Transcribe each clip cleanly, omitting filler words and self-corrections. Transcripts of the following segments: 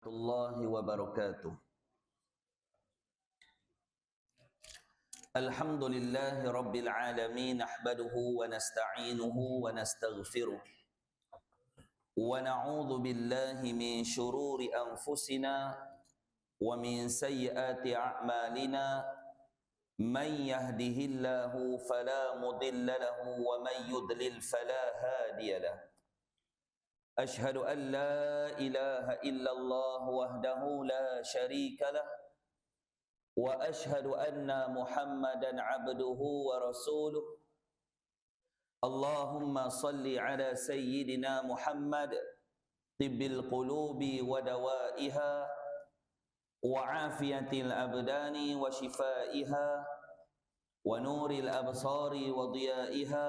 Warahmatullahi wabarakatuh. Alhamdulillahi rabbil alamin, nahmaduhu wa nasta'inuhu wa nastaghfiruh wa na'udzu billahi min shururi anfusina wa min sayyiati a'malina. Man yahdihillahu fala mudilla lahu wa man yudlil fala hadiya lahu. أشهد أن لا إله إلا الله وحده لا شريك له وأشهد أن محمدا عبده ورسوله. اللهم صل على سيدنا محمد طب القلوب ودوائها وعافية الأبدان وشفائها ونور الأبصار وضيائها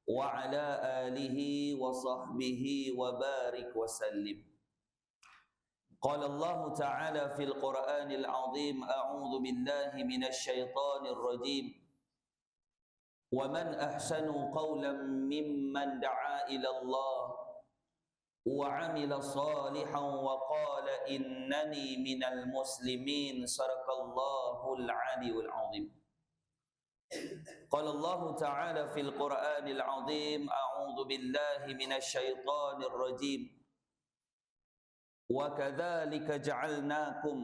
وعلى آله وصحبه وبارك وسلم. قال الله تعالى في القرآن العظيم: أعوذ بالله من الشيطان الرجيم ومن أحسن قولا ممن دعا إلى الله وعمل صالحا وقال إنني من المسلمين. صدق الله العلي العظيم. قال الله تعالى في القرآن العظيم: أعوذ بالله من الشيطان الرجيم وكذلك جعلناكم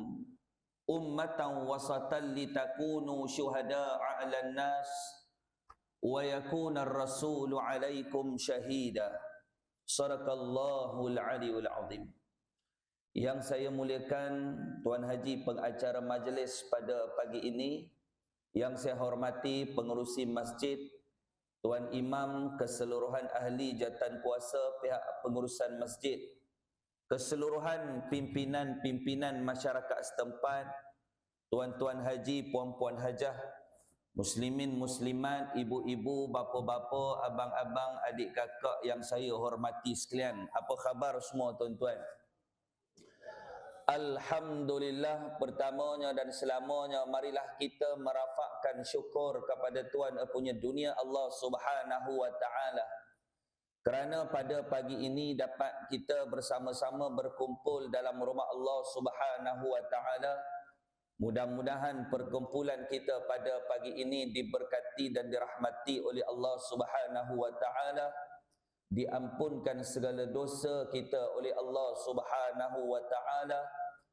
أمة وسطا لتكونوا شهداء على الناس ويكون الرسول عليكم شهيدا. صدق الله العلي العظيم. Yang saya muliakan Tuan Haji pengacara majlis pada pagi ini, yang saya hormati pengerusi masjid, Tuan Imam, keseluruhan ahli jawatan kuasa pihak pengurusan masjid, keseluruhan pimpinan-pimpinan masyarakat setempat, tuan-tuan haji, puan-puan hajah, muslimin, muslimat, ibu-ibu, bapa-bapa, abang-abang, adik kakak yang saya hormati sekalian. Apa khabar semua tuan-tuan? Alhamdulillah, pertamanya dan selamanya marilah kita merafakkan syukur kepada Tuhan punya dunia Allah Subhanahu wa taala, kerana pada pagi ini dapat kita bersama-sama berkumpul dalam rumah Allah Subhanahu wa taala. Mudah-mudahan perkumpulan kita pada pagi ini diberkati dan dirahmati oleh Allah Subhanahu wa taala, diampunkan segala dosa kita oleh Allah Subhanahu wa taala,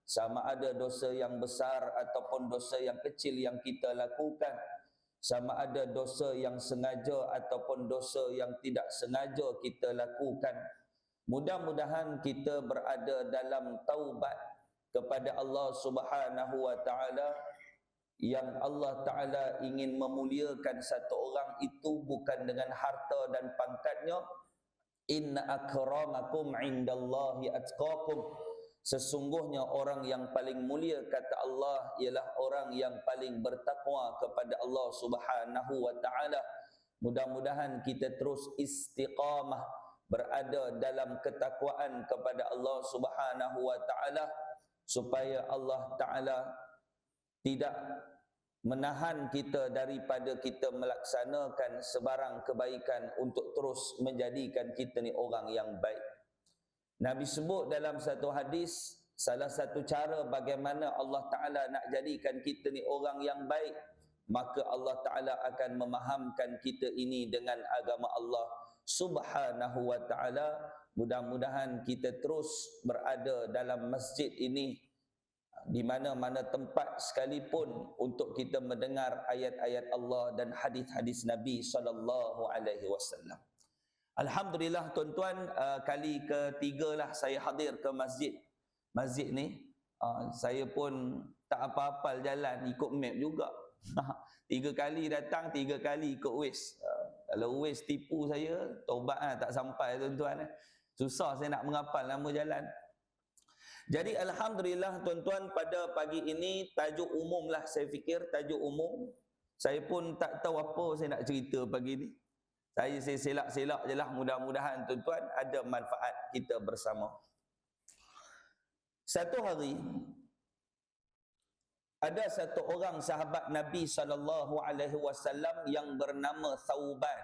sama ada dosa yang besar ataupun dosa yang kecil yang kita lakukan, sama ada dosa yang sengaja ataupun dosa yang tidak sengaja kita lakukan. Mudah-mudahan kita berada dalam taubat kepada Allah Subhanahu wa taala, yang Allah taala ingin memuliakan satu orang itu bukan dengan harta dan pangkatnya. Inna akramakum indallahi atqakum. Sesungguhnya orang yang paling mulia kata Allah ialah orang yang paling bertakwa kepada Allah Subhanahu wa taala. Mudah-mudahan kita terus istiqamah berada dalam ketakwaan kepada Allah Subhanahu wa taala, supaya Allah taala tidak menahan kita daripada kita melaksanakan sebarang kebaikan untuk terus menjadikan kita ni orang yang baik. Nabi sebut dalam satu hadis, salah satu cara bagaimana Allah Ta'ala nak jadikan kita ni orang yang baik, maka Allah Ta'ala akan memahamkan kita ini dengan agama Allah Subhanahu wa Ta'ala. Mudah-mudahan kita terus berada dalam masjid ini, di mana-mana tempat sekalipun, untuk kita mendengar ayat-ayat Allah dan hadis-hadis Nabi sallallahu alaihi wasallam. Alhamdulillah tuan-tuan, kali ketiga lah saya hadir ke masjid ni. Saya pun tak apa-apal jalan, ikut map juga. 3 kali datang, 3 kali ikut Waze. Kalau Waze tipu saya, taubat tak sampai tuan-tuan. Susah saya nak menghafal nama jalan. Jadi alhamdulillah tuan-tuan, pada pagi ini tajuk umum lah, saya fikir tajuk umum. Saya pun tak tahu apa saya nak cerita pagi ni. Saya selak-selak je lah, mudah-mudahan tuan-tuan ada manfaat kita bersama. Satu hari, ada satu orang sahabat Nabi SAW yang bernama Thauban.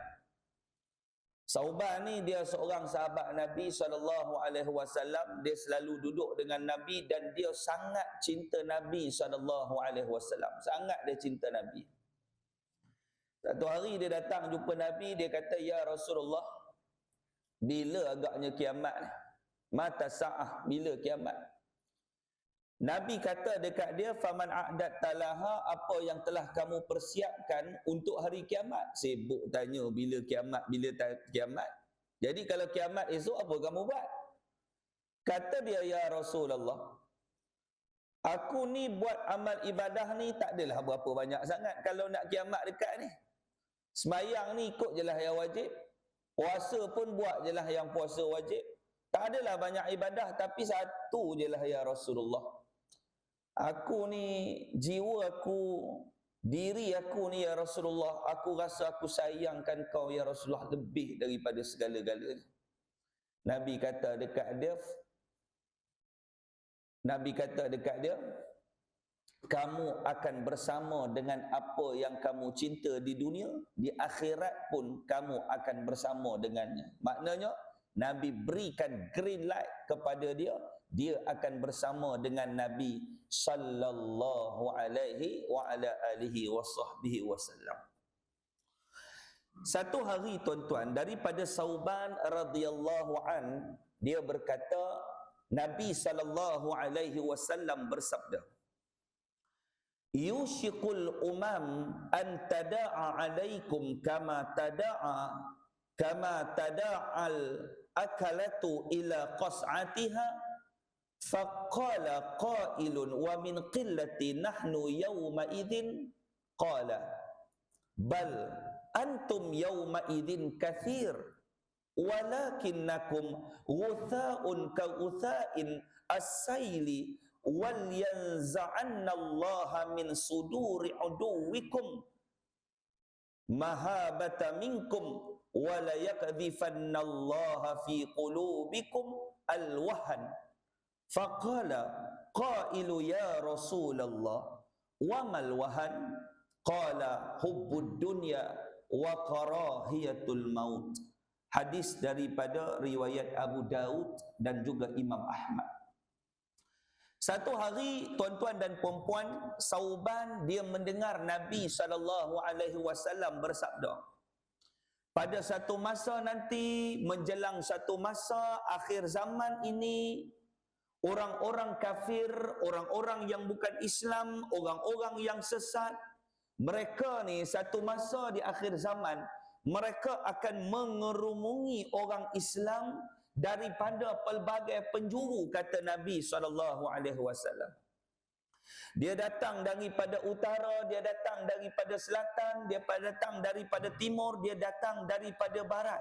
Sauban ni dia seorang sahabat Nabi SAW. Dia selalu duduk dengan Nabi dan dia sangat cinta Nabi SAW. Sangat dia cinta Nabi. Satu hari dia datang jumpa Nabi, dia kata, "Ya Rasulullah, bila agaknya kiamat ni? Mata sa'ah, bila kiamat?" Nabi kata dekat dia, "Faman a'dat talaha," apa yang telah kamu persiapkan untuk hari kiamat. Sibuk tanya bila kiamat, bila kiamat. Jadi kalau kiamat esok, apa kamu buat? Kata dia, "Ya Rasulullah, aku ni buat amal ibadah ni tak adalah berapa banyak sangat kalau nak kiamat dekat ni. Sembayang ni ikut je lah yang wajib. Puasa pun buat je lah yang puasa wajib. Tak adalah banyak ibadah, tapi satu je lah ya Rasulullah. Aku ni, jiwa aku, diri aku ni ya Rasulullah, aku rasa aku sayangkan kau ya Rasulullah lebih daripada segala-galanya." Nabi kata dekat dia, "Kamu akan bersama dengan apa yang kamu cinta di dunia, di akhirat pun kamu akan bersama dengannya." Maknanya Nabi berikan green light kepada dia, dia akan bersama dengan Nabi sallallahu alaihi wa ala alihi wasahbihi wasallam. Satu hari tuan-tuan, daripada Sauban radhiyallahu an, dia berkata, Nabi sallallahu alaihi wasallam bersabda, "Yushikul umam an tada'a alaikum kama tada'al akalatu ila qas'atiha." Faqala qailun, "Wa min qillati nahnu yawma idhin." Qala, "Bal antum yawma idhin kathir, walakinnakum ghutha'un ka ghutha'in as-sayli, wal yanza'anna Allah min suduri uduwikum mahabata minkum, wa la yakdhifanna Allah fi qulubikum al-wahan." Faqala qailu, "Ya Rasulullah, wa mal wahan?" Qala, "Hubbud dunya wa karahiyatul maut." Hadis daripada riwayat Abu Daud dan juga Imam Ahmad. Satu hari, tuan-tuan dan puan-puan, Sauban dia mendengar Nabi SAW bersabda, pada satu masa nanti, menjelang satu masa akhir zaman ini, orang-orang kafir, orang-orang yang bukan Islam, orang-orang yang sesat, mereka ni satu masa di akhir zaman, mereka akan mengerumungi orang Islam daripada pelbagai penjuru, kata Nabi SAW. Dia datang daripada utara, dia datang daripada selatan, dia datang daripada timur, dia datang daripada barat.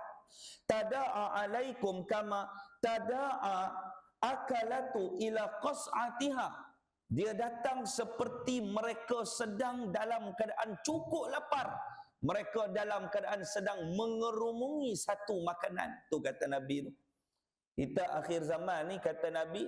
Tada'a alaikum kama tada'a akalatu ila qas'atiha. Dia datang seperti mereka sedang dalam keadaan cukup lapar. Mereka dalam keadaan sedang mengerumungi satu makanan. Tu kata Nabi tu. Kita akhir zaman ni, kata Nabi,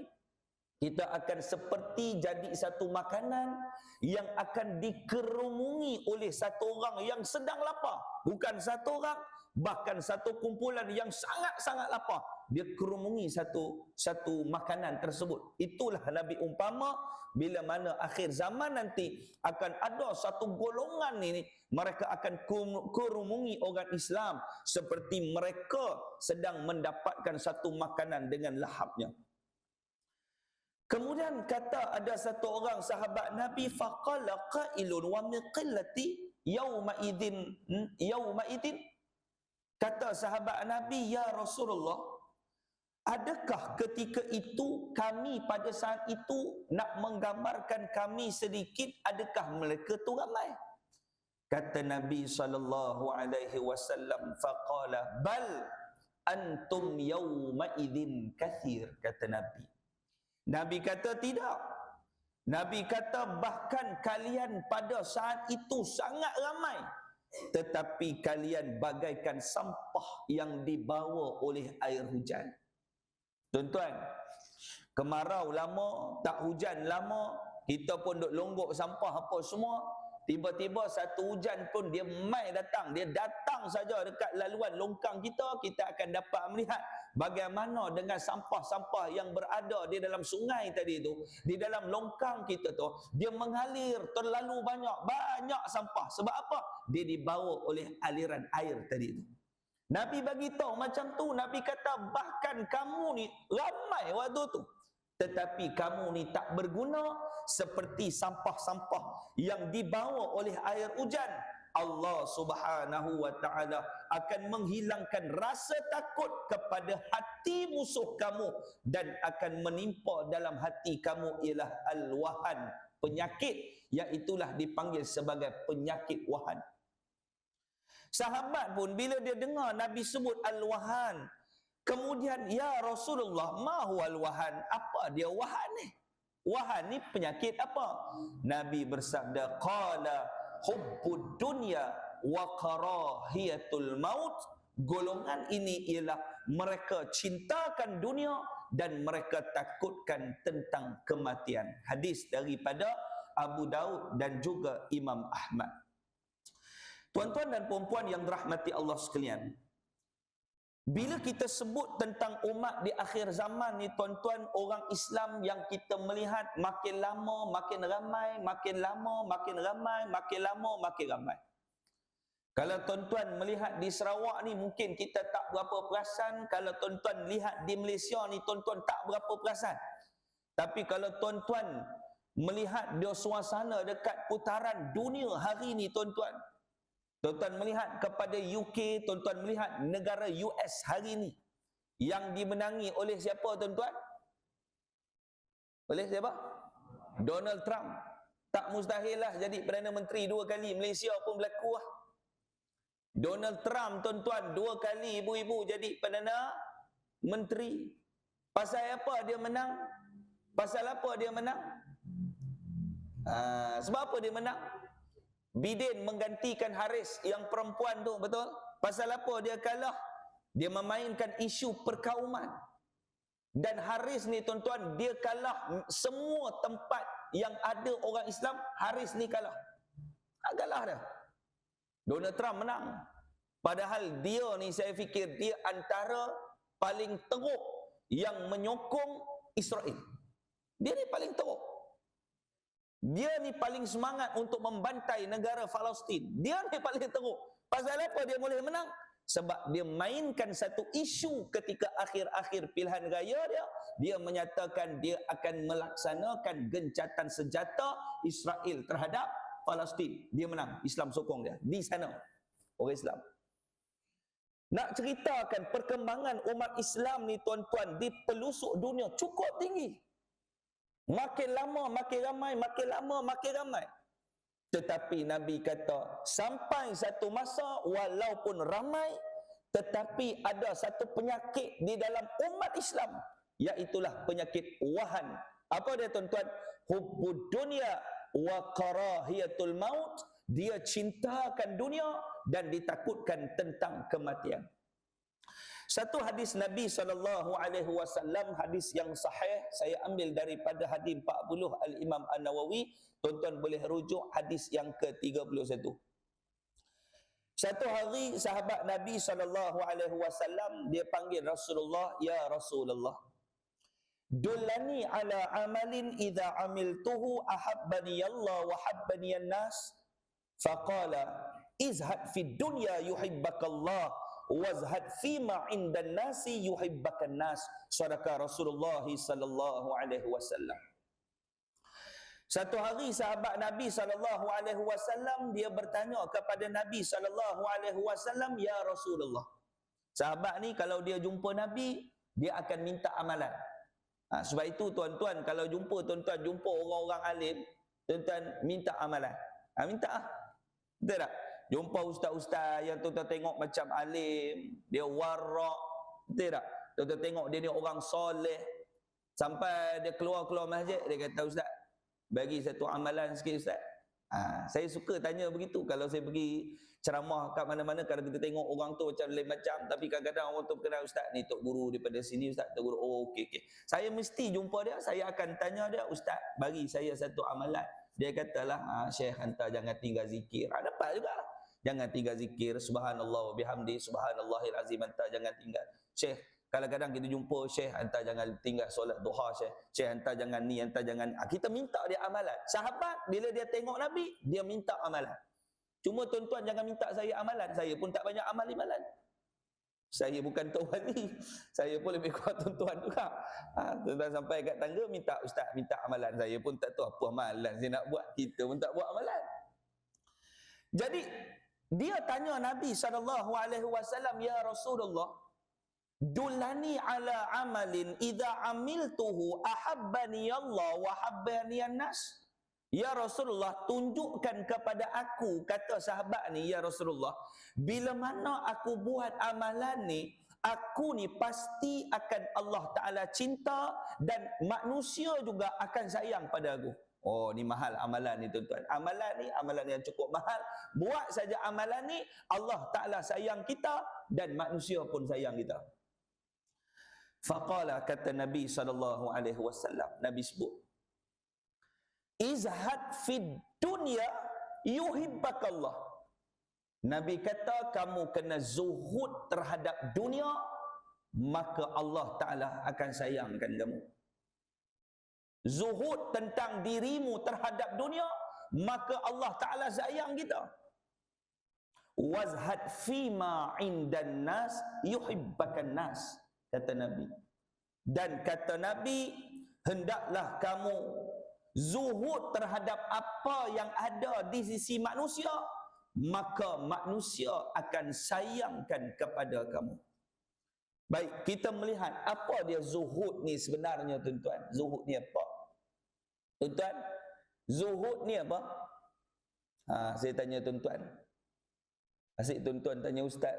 kita akan seperti jadi satu makanan yang akan dikerumungi oleh satu orang yang sedang lapar. Bukan satu orang, bahkan satu kumpulan yang sangat-sangat lapar. Dia kerumungi satu makanan tersebut. Itulah Nabi umpama bila mana akhir zaman nanti akan ada satu golongan ini, mereka akan kerumungi orang Islam seperti mereka sedang mendapatkan satu makanan dengan lahapnya. Kemudian kata ada satu orang sahabat Nabi, faqala qailun wa min qillati yauma idzin. Kata sahabat Nabi, "Ya Rasulullah, adakah ketika itu kami pada saat itu nak menggambarkan kami sedikit, adakah mereka tu ramai?" Kata Nabi SAW, faqala bal antum yawma idzin kathir. Kata Nabi. Nabi kata tidak. Nabi kata bahkan kalian pada saat itu sangat ramai, tetapi kalian bagaikan sampah yang dibawa oleh air hujan. Tuan-tuan, kemarau lama, tak hujan lama, kita pun duk longgok sampah apa semua. tiba-tiba satu hujan pun dia mai datang, dia datang saja dekat laluan longkang kita, kita akan dapat melihat bagaimana dengan sampah-sampah yang berada di dalam sungai tadi tu, di dalam longkang kita tu, dia mengalir terlalu banyak sampah. Sebab apa? Dia dibawa oleh aliran air tadi tu. Nabi bagi tahu macam tu. Nabi kata bahkan kamu ni ramai waktu tu, tetapi kamu ni tak berguna seperti sampah-sampah yang dibawa oleh air hujan. Allah Subhanahu wa taala akan menghilangkan rasa takut kepada hati musuh kamu dan akan menimpa dalam hati kamu ialah al-wahan, penyakit, iaitulah dipanggil sebagai penyakit wahan. Sahabat pun bila dia dengar Nabi sebut al-wahan, kemudian, ya Rasulullah, ma huwal wahan? Apa dia wahan ni? Wahan ni penyakit apa? Nabi bersabda, qala hubbud dunya wa karahiyatul maut. Golongan ini ialah mereka cintakan dunia dan mereka takutkan tentang kematian. Hadis daripada Abu Daud dan juga Imam Ahmad. Tuan-tuan dan puan-puan yang dirahmati Allah sekalian, bila kita sebut tentang umat di akhir zaman ni tuan-tuan, orang Islam yang kita melihat makin lama makin ramai, makin lama makin ramai, makin lama makin ramai. Kalau tuan-tuan melihat di Sarawak ni mungkin kita tak berapa perasan, kalau tuan-tuan lihat di Malaysia ni tuan-tuan tak berapa perasan. Tapi kalau tuan-tuan melihat dia suasana dekat putaran dunia hari ni tuan-tuan, tuan-tuan melihat kepada UK, tuan-tuan melihat negara US hari ini yang dimenangi oleh siapa tuan-tuan? Oleh siapa? Donald Trump. Tak mustahil lah jadi Perdana Menteri 2 kali. Malaysia pun berlaku lah. Donald Trump tuan-tuan 2 kali ibu-ibu jadi Perdana Menteri. Pasal apa dia menang? Pasal apa dia menang? Sebab apa dia menang? Biden menggantikan Harris yang perempuan tu, betul? Pasal apa dia kalah? Dia memainkan isu perkauman. Dan Harris ni tuan-tuan, dia kalah semua tempat yang ada orang Islam, Harris ni kalah. Kalah dah. Donald Trump menang. Padahal dia ni saya fikir dia antara paling teruk yang menyokong Israel. Dia ni paling teruk. Dia ni paling semangat untuk membantai negara Palestin. Dia ni paling teruk. Pasal apa dia boleh menang? Sebab dia mainkan satu isu ketika akhir-akhir pilihan raya dia. Dia menyatakan dia akan melaksanakan gencatan senjata Israel terhadap Palestin. Dia menang. Islam sokong dia. Di sana. Orang Islam. Nak ceritakan perkembangan umat Islam ni tuan-tuan di pelosok dunia cukup tinggi. Makin lama makin ramai, makin lama makin ramai. Tetapi Nabi kata, sampai satu masa walaupun ramai, tetapi ada satu penyakit di dalam umat Islam, iaitulah penyakit wahan. Apa dia tuan-tuan? Hubbud dunya wa karahiyatul maut. Dia cintakan dunia dan ditakutkan tentang kematian. Satu hadis Nabi SAW, hadis yang sahih, saya ambil daripada hadis 40 Al-Imam An-Nawawi. Tuan-tuan boleh rujuk hadis yang ke-31. Satu hari sahabat Nabi SAW, dia panggil Rasulullah, ya Rasulullah, dullani ala amalin idza amiltuhu ahabbani Allah wa habbani an-nas. Faqala izhad fid dunya yuhibbakallah wazhad fima indan nasi yuhibbakan nas. Sadaqa Rasulullah sallallahu alaihi wasallam. Satu hari sahabat Nabi sallallahu alaihi wasallam dia bertanya kepada Nabi sallallahu alaihi wasallam, ya Rasulullah. Sahabat ni kalau dia jumpa Nabi, dia akan minta amalan. Sebab itu tuan-tuan kalau jumpa orang-orang alim, tuan-tuan minta amalan. Minta ah. Betul tak? Jumpa ustaz-ustaz yang tuan-tuan tengok macam alim, dia warak, betul tak? Tuan-tuan tengok dia ni orang soleh, sampai dia keluar masjid, dia kata, ustaz, bagi satu amalan sikit ustaz. Saya suka tanya begitu kalau saya pergi ceramah kat mana-mana, kalau kita tengok orang tu macam lain macam, tapi kadang-kadang orang tu kenal, ustaz ni tok guru daripada sini, ustaz tok guru, oh okey. Saya mesti jumpa dia, saya akan tanya dia, ustaz bagi saya satu amalan. Dia katalah, Syekh hantar jangan tinggal zikir. Dapat juga lah. Jangan tinggal zikir, subhanallah wa bihamdi, subhanallahil azim, hantar jangan tinggal. Syekh, kadang-kadang kita jumpa Syekh hantar jangan tinggal solat duha, Syekh hantar jangan ni, hantar jangan. Kita minta dia amalan. Sahabat bila dia tengok Nabi, dia minta amalan. Cuma tuan-tuan jangan minta saya amalan. Saya pun tak banyak amal ibadat. Saya bukan tok wali. Saya pun lebih kuat tuan-tuan juga. Tuan-tuan sampai kat tangga minta ustaz, minta amalan. Saya pun tak tahu apa amalan saya nak buat. Kita pun tak buat amalan. Jadi dia tanya Nabi SAW, ya Rasulullah, dullani ala amalin idza amiltuhu ahabbani Allah wa habbani an-nas. Ya Rasulullah, tunjukkan kepada aku, kata sahabat ni, ya Rasulullah, bila mana aku buat amalan ni, aku ni pasti akan Allah Ta'ala cinta dan manusia juga akan sayang pada aku. Oh, ni mahal amalan ni tuan-tuan. Amalan ni amalan yang cukup mahal. Buat saja amalan ni, Allah Ta'ala sayang kita dan manusia pun sayang kita. Faqala, kata Nabi SAW, Nabi sebut, izhad fid dunya yuhibbakallah. Nabi kata kamu kena zuhud terhadap dunia, maka Allah Ta'ala akan sayangkan kamu. Zuhud tentang dirimu terhadap dunia, maka Allah Ta'ala sayang kita. Wazhad fima indan nas yuhibbakan nas, kata Nabi. Dan kata Nabi, hendaklah kamu zuhud terhadap apa yang ada di sisi manusia, maka manusia akan sayangkan kepada kamu. Baik, kita melihat apa dia zuhud ni sebenarnya tuan-tuan. Zuhud ni apa? Tuan-tuan, zuhud ni apa? Saya tanya tuan-tuan. Asyik tuan-tuan tanya ustaz.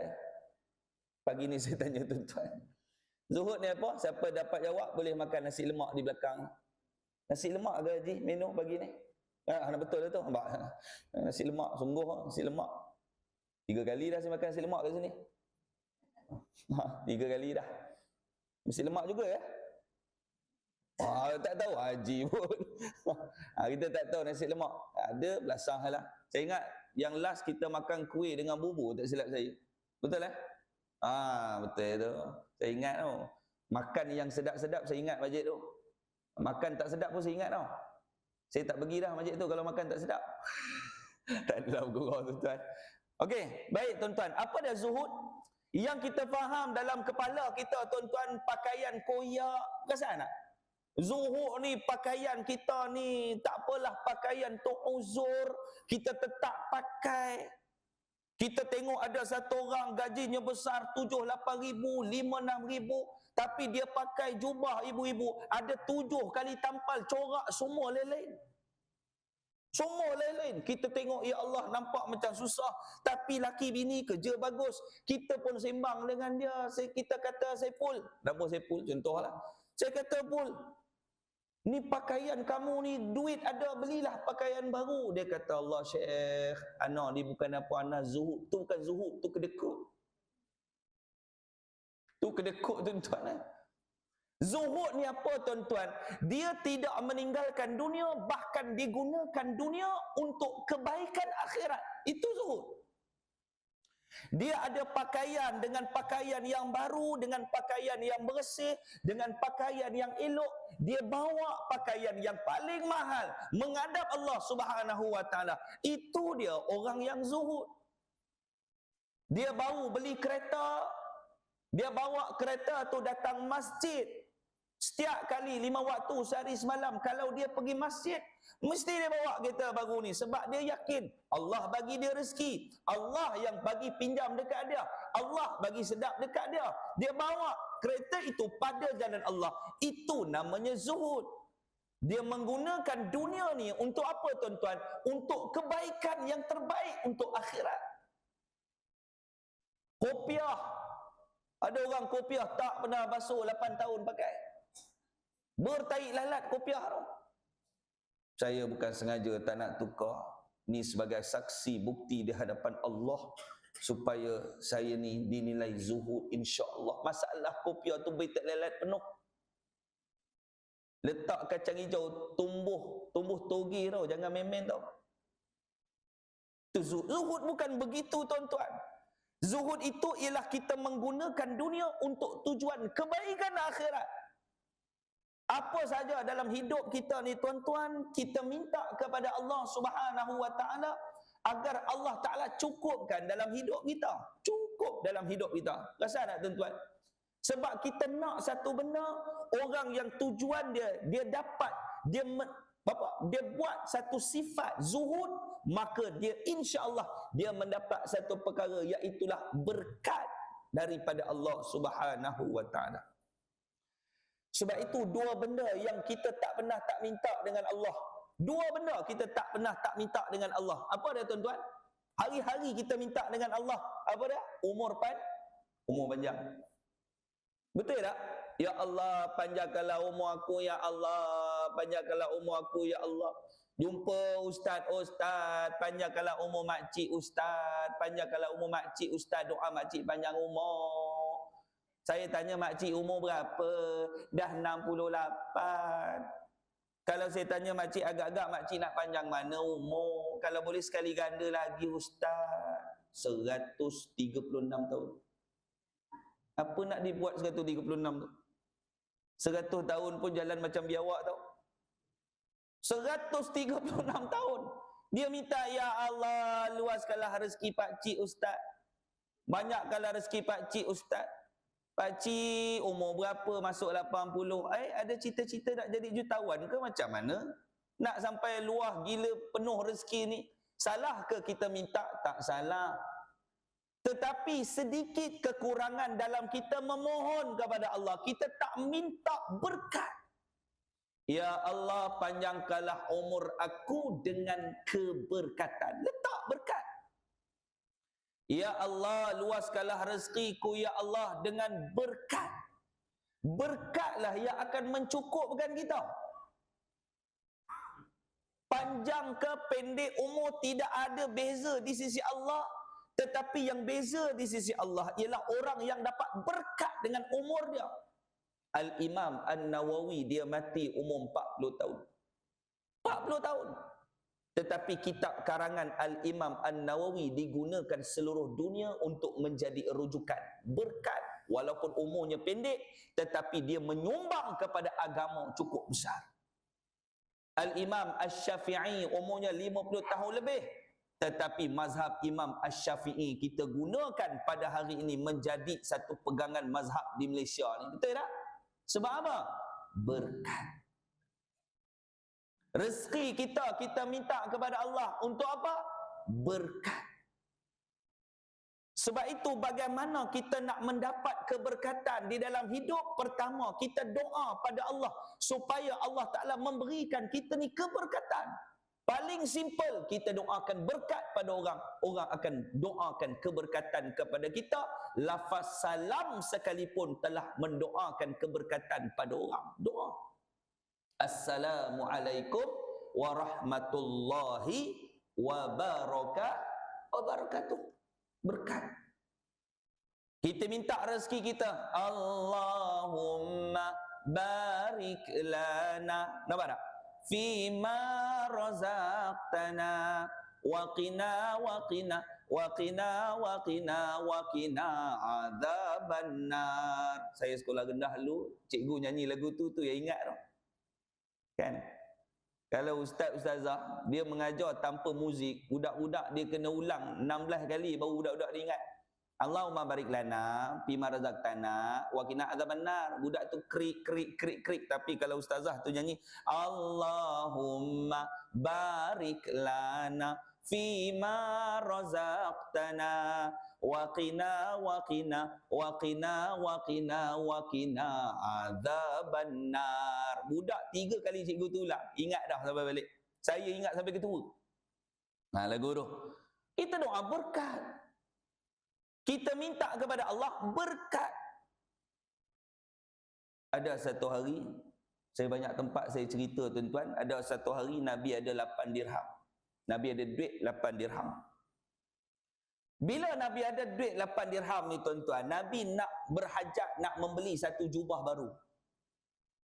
Pagi ni saya tanya tuan-tuan. Zuhud ni apa? Siapa dapat jawab boleh makan nasi lemak di belakang. Nasi lemak ke Haji menu pagi ni? Betul lah tu. Nasi lemak, sungguh nasi lemak. 3 kali dah saya makan nasi lemak kat sini. 3 kali dah. Nasi lemak juga ya? Tak tahu Haji pun. Kita tak tahu nasi lemak. Ada belasang lah. Saya ingat yang last kita makan kuih dengan bubur, tak silap saya. Betul eh? Betul tu. Saya ingat tu. Makan yang sedap-sedap saya ingat masjid tu. Makan tak sedap pun saya ingat tau. Saya tak pergi dah masjid tu kalau makan tak sedap. Tak adalah bergurau tuan-tuan. Okey, baik tuan-tuan. Apa dia zuhud? Yang kita faham dalam kepala kita tuan-tuan, pakaian koyak. Perasan tak? Zuhud ni pakaian kita ni tak apalah pakaian tok uzur, kita tetap pakai. Kita tengok ada satu orang gajinya besar 7-8 ribu, 5-6 ribu, tapi dia pakai jubah ibu-ibu, ada 7 kali tampal, corak semua lain-lain. Semua lain-lain. Kita tengok, ya Allah, nampak macam susah, tapi laki bini kerja bagus. Kita pun sembang dengan dia. Kita kata, Saiful, nama Saiful contohlah. Saya kata, Pul, ni pakaian kamu ni, duit ada, belilah pakaian baru. Dia kata, Allah Syekh, anak ni bukan apa, anak zuhud. Tu bukan zuhud, tu kedekut. Tu kedekut tuan-tuan. Zuhud ni apa tuan-tuan? Dia tidak meninggalkan dunia, bahkan digunakan dunia untuk kebaikan akhirat. Itu zuhud. Dia ada pakaian dengan pakaian yang baru, dengan pakaian yang bersih, dengan pakaian yang elok. Dia bawa pakaian yang paling mahal menghadap Allah Subhanahu wa taala. Itu dia orang yang zuhud. Dia baru beli kereta, dia bawa kereta tu datang masjid. Setiap kali 5 waktu sehari semalam kalau dia pergi masjid, mesti dia bawa kereta baru ni sebab dia yakin Allah bagi dia rezeki, Allah yang bagi pinjam dekat dia, Allah bagi sedap dekat dia. Dia bawa kereta itu pada jalan Allah. Itu namanya zuhud. Dia menggunakan dunia ni untuk apa tuan-tuan? Untuk kebaikan yang terbaik untuk akhirat. Kopiah. Ada orang kopiah tak pernah basuh 8 tahun pakai. Bertaik lalat kopiah tu. Saya bukan sengaja tak nak tukar. Ni sebagai saksi bukti di hadapan Allah supaya saya ni dinilai zuhud insya-Allah. Masalah kopiah tu bertaik lalat penuh. Letak kacang hijau, tumbuh togi tau, jangan main-main tau. Itu zuhud bukan begitu tuan-tuan. Zuhud itu ialah kita menggunakan dunia untuk tujuan kebaikan akhirat. Apa saja dalam hidup kita ni tuan-tuan, kita minta kepada Allah Subhanahu wa taala agar Allah Taala cukupkan dalam hidup kita. Cukup dalam hidup kita. Rasa tak tuan-tuan? Sebab kita nak satu benda, orang yang tujuan dia dapat, dia buat satu sifat zuhud, maka dia insya-Allah dia mendapat satu perkara, iaitulah berkat daripada Allah Subhanahu wa taala. Sebab itu dua benda yang kita tak pernah tak minta dengan Allah. Dua benda kita tak pernah tak minta dengan Allah. Apa dia tuan-tuan? Hari-hari kita minta dengan Allah. Apa dia? Umur panjang. Betul tak? Ya Allah, panjangkanlah umur aku, ya Allah. Panjangkanlah umur aku, ya Allah. Jumpa ustaz, panjangkanlah umur makcik ustaz. Panjangkanlah umur makcik ustaz, doa makcik panjang umur. Saya tanya makcik umur berapa? Dah 68. Kalau saya tanya makcik agak-agak, makcik nak panjang mana umur? Kalau boleh sekali ganda lagi ustaz. 136 tahun. Apa nak dibuat 136 tu? 100 tahun pun jalan macam biawak tau. 136 tahun. Dia minta, ya Allah, luaskanlah rezeki pakcik ustaz. Banyakkanlah rezeki pakcik ustaz. Pakcik umur berapa, masuk 80. Ada cita-cita nak jadi jutawan ke macam mana? Nak sampai luah gila penuh rezeki ni. Salah ke kita minta? Tak salah. Tetapi sedikit kekurangan dalam kita memohon kepada Allah. Kita tak minta berkat. Ya Allah, panjangkanlah umur aku dengan keberkatan. Letak berkat. Ya Allah, luaskanlah rezekiku, ya Allah, dengan berkat. Berkatlah yang akan mencukupkan kita. Panjang ke pendek umur tidak ada beza di sisi Allah. Tetapi yang beza di sisi Allah ialah orang yang dapat berkat dengan umur dia. Al-Imam An-Nawawi dia mati umur 40 tahun. 40 tahun. Tetapi kitab karangan Al-Imam An-Nawawi digunakan seluruh dunia untuk menjadi rujukan. Berkat. Walaupun umurnya pendek, tetapi dia menyumbang kepada agama cukup besar. Al-Imam Asy-Syafi'i umurnya 50 tahun lebih. Tetapi mazhab Imam Asy-Syafi'i kita gunakan pada hari ini menjadi satu pegangan mazhab di Malaysia ni. Betul tak? Sebab apa? Berkat. Rezeki kita minta kepada Allah untuk apa? Berkat. Sebab itu bagaimana kita nak mendapat keberkatan di dalam hidup? Pertama, kita doa pada Allah supaya Allah Ta'ala memberikan kita ni keberkatan. Paling simple, kita doakan berkat pada orang. Orang akan doakan keberkatan kepada kita. Lafaz salam sekalipun telah mendoakan keberkatan pada orang. Doa. Assalamualaikum warahmatullahi wabarakatuh. Berkat. Kita minta rezeki kita. Allahumma barik lana. Nampak tak? Fima razaqtana waqina adzabannar. Saya sekolah rendah dulu, cikgu nyanyi lagu tu yang ingat tau. Kan? Kalau ustazah dia mengajar tanpa muzik, budak-budak dia kena ulang 16 kali baru budak-budak dia ingat. Allahumma barik lana fima razaqtana wa qina adzabannar. Budak tu krik. Tapi kalau ustazah tu nyanyi Allahumma barik lana fima razaqtana wa qina adzabannar. Budak 3 kali cikgu tu ulang, ingat dah sampai balik. Saya ingat sampai ketua. Lagu tu. Kita doa berkat. Kita minta kepada Allah berkat. Ada satu hari, saya banyak tempat saya cerita tuan-tuan, ada satu hari Nabi ada 8 dirham. Nabi ada duit 8 dirham. Bila Nabi ada duit 8 dirham ni tuan-tuan, Nabi nak berhajat, nak membeli satu jubah baru.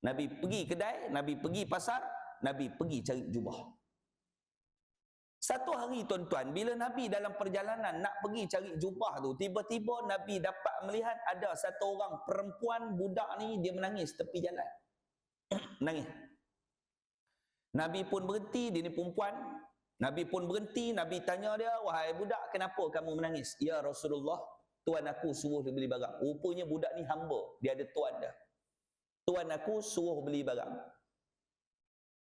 Nabi pergi kedai, Nabi pergi pasar, Nabi pergi cari jubah. Satu hari tuan-tuan, bila Nabi dalam perjalanan nak pergi cari jubah tu, tiba-tiba Nabi dapat melihat ada satu orang perempuan budak ni, dia menangis tepi jalan. Menangis. Nabi pun berhenti, dia ni perempuan. Nabi pun berhenti, Nabi tanya dia, "Wahai budak, kenapa kamu menangis?" "Ya Rasulullah, tuan aku suruh dia beli barang." Rupanya budak ni hamba, dia ada tuan dah. "Tuan aku suruh beli barang."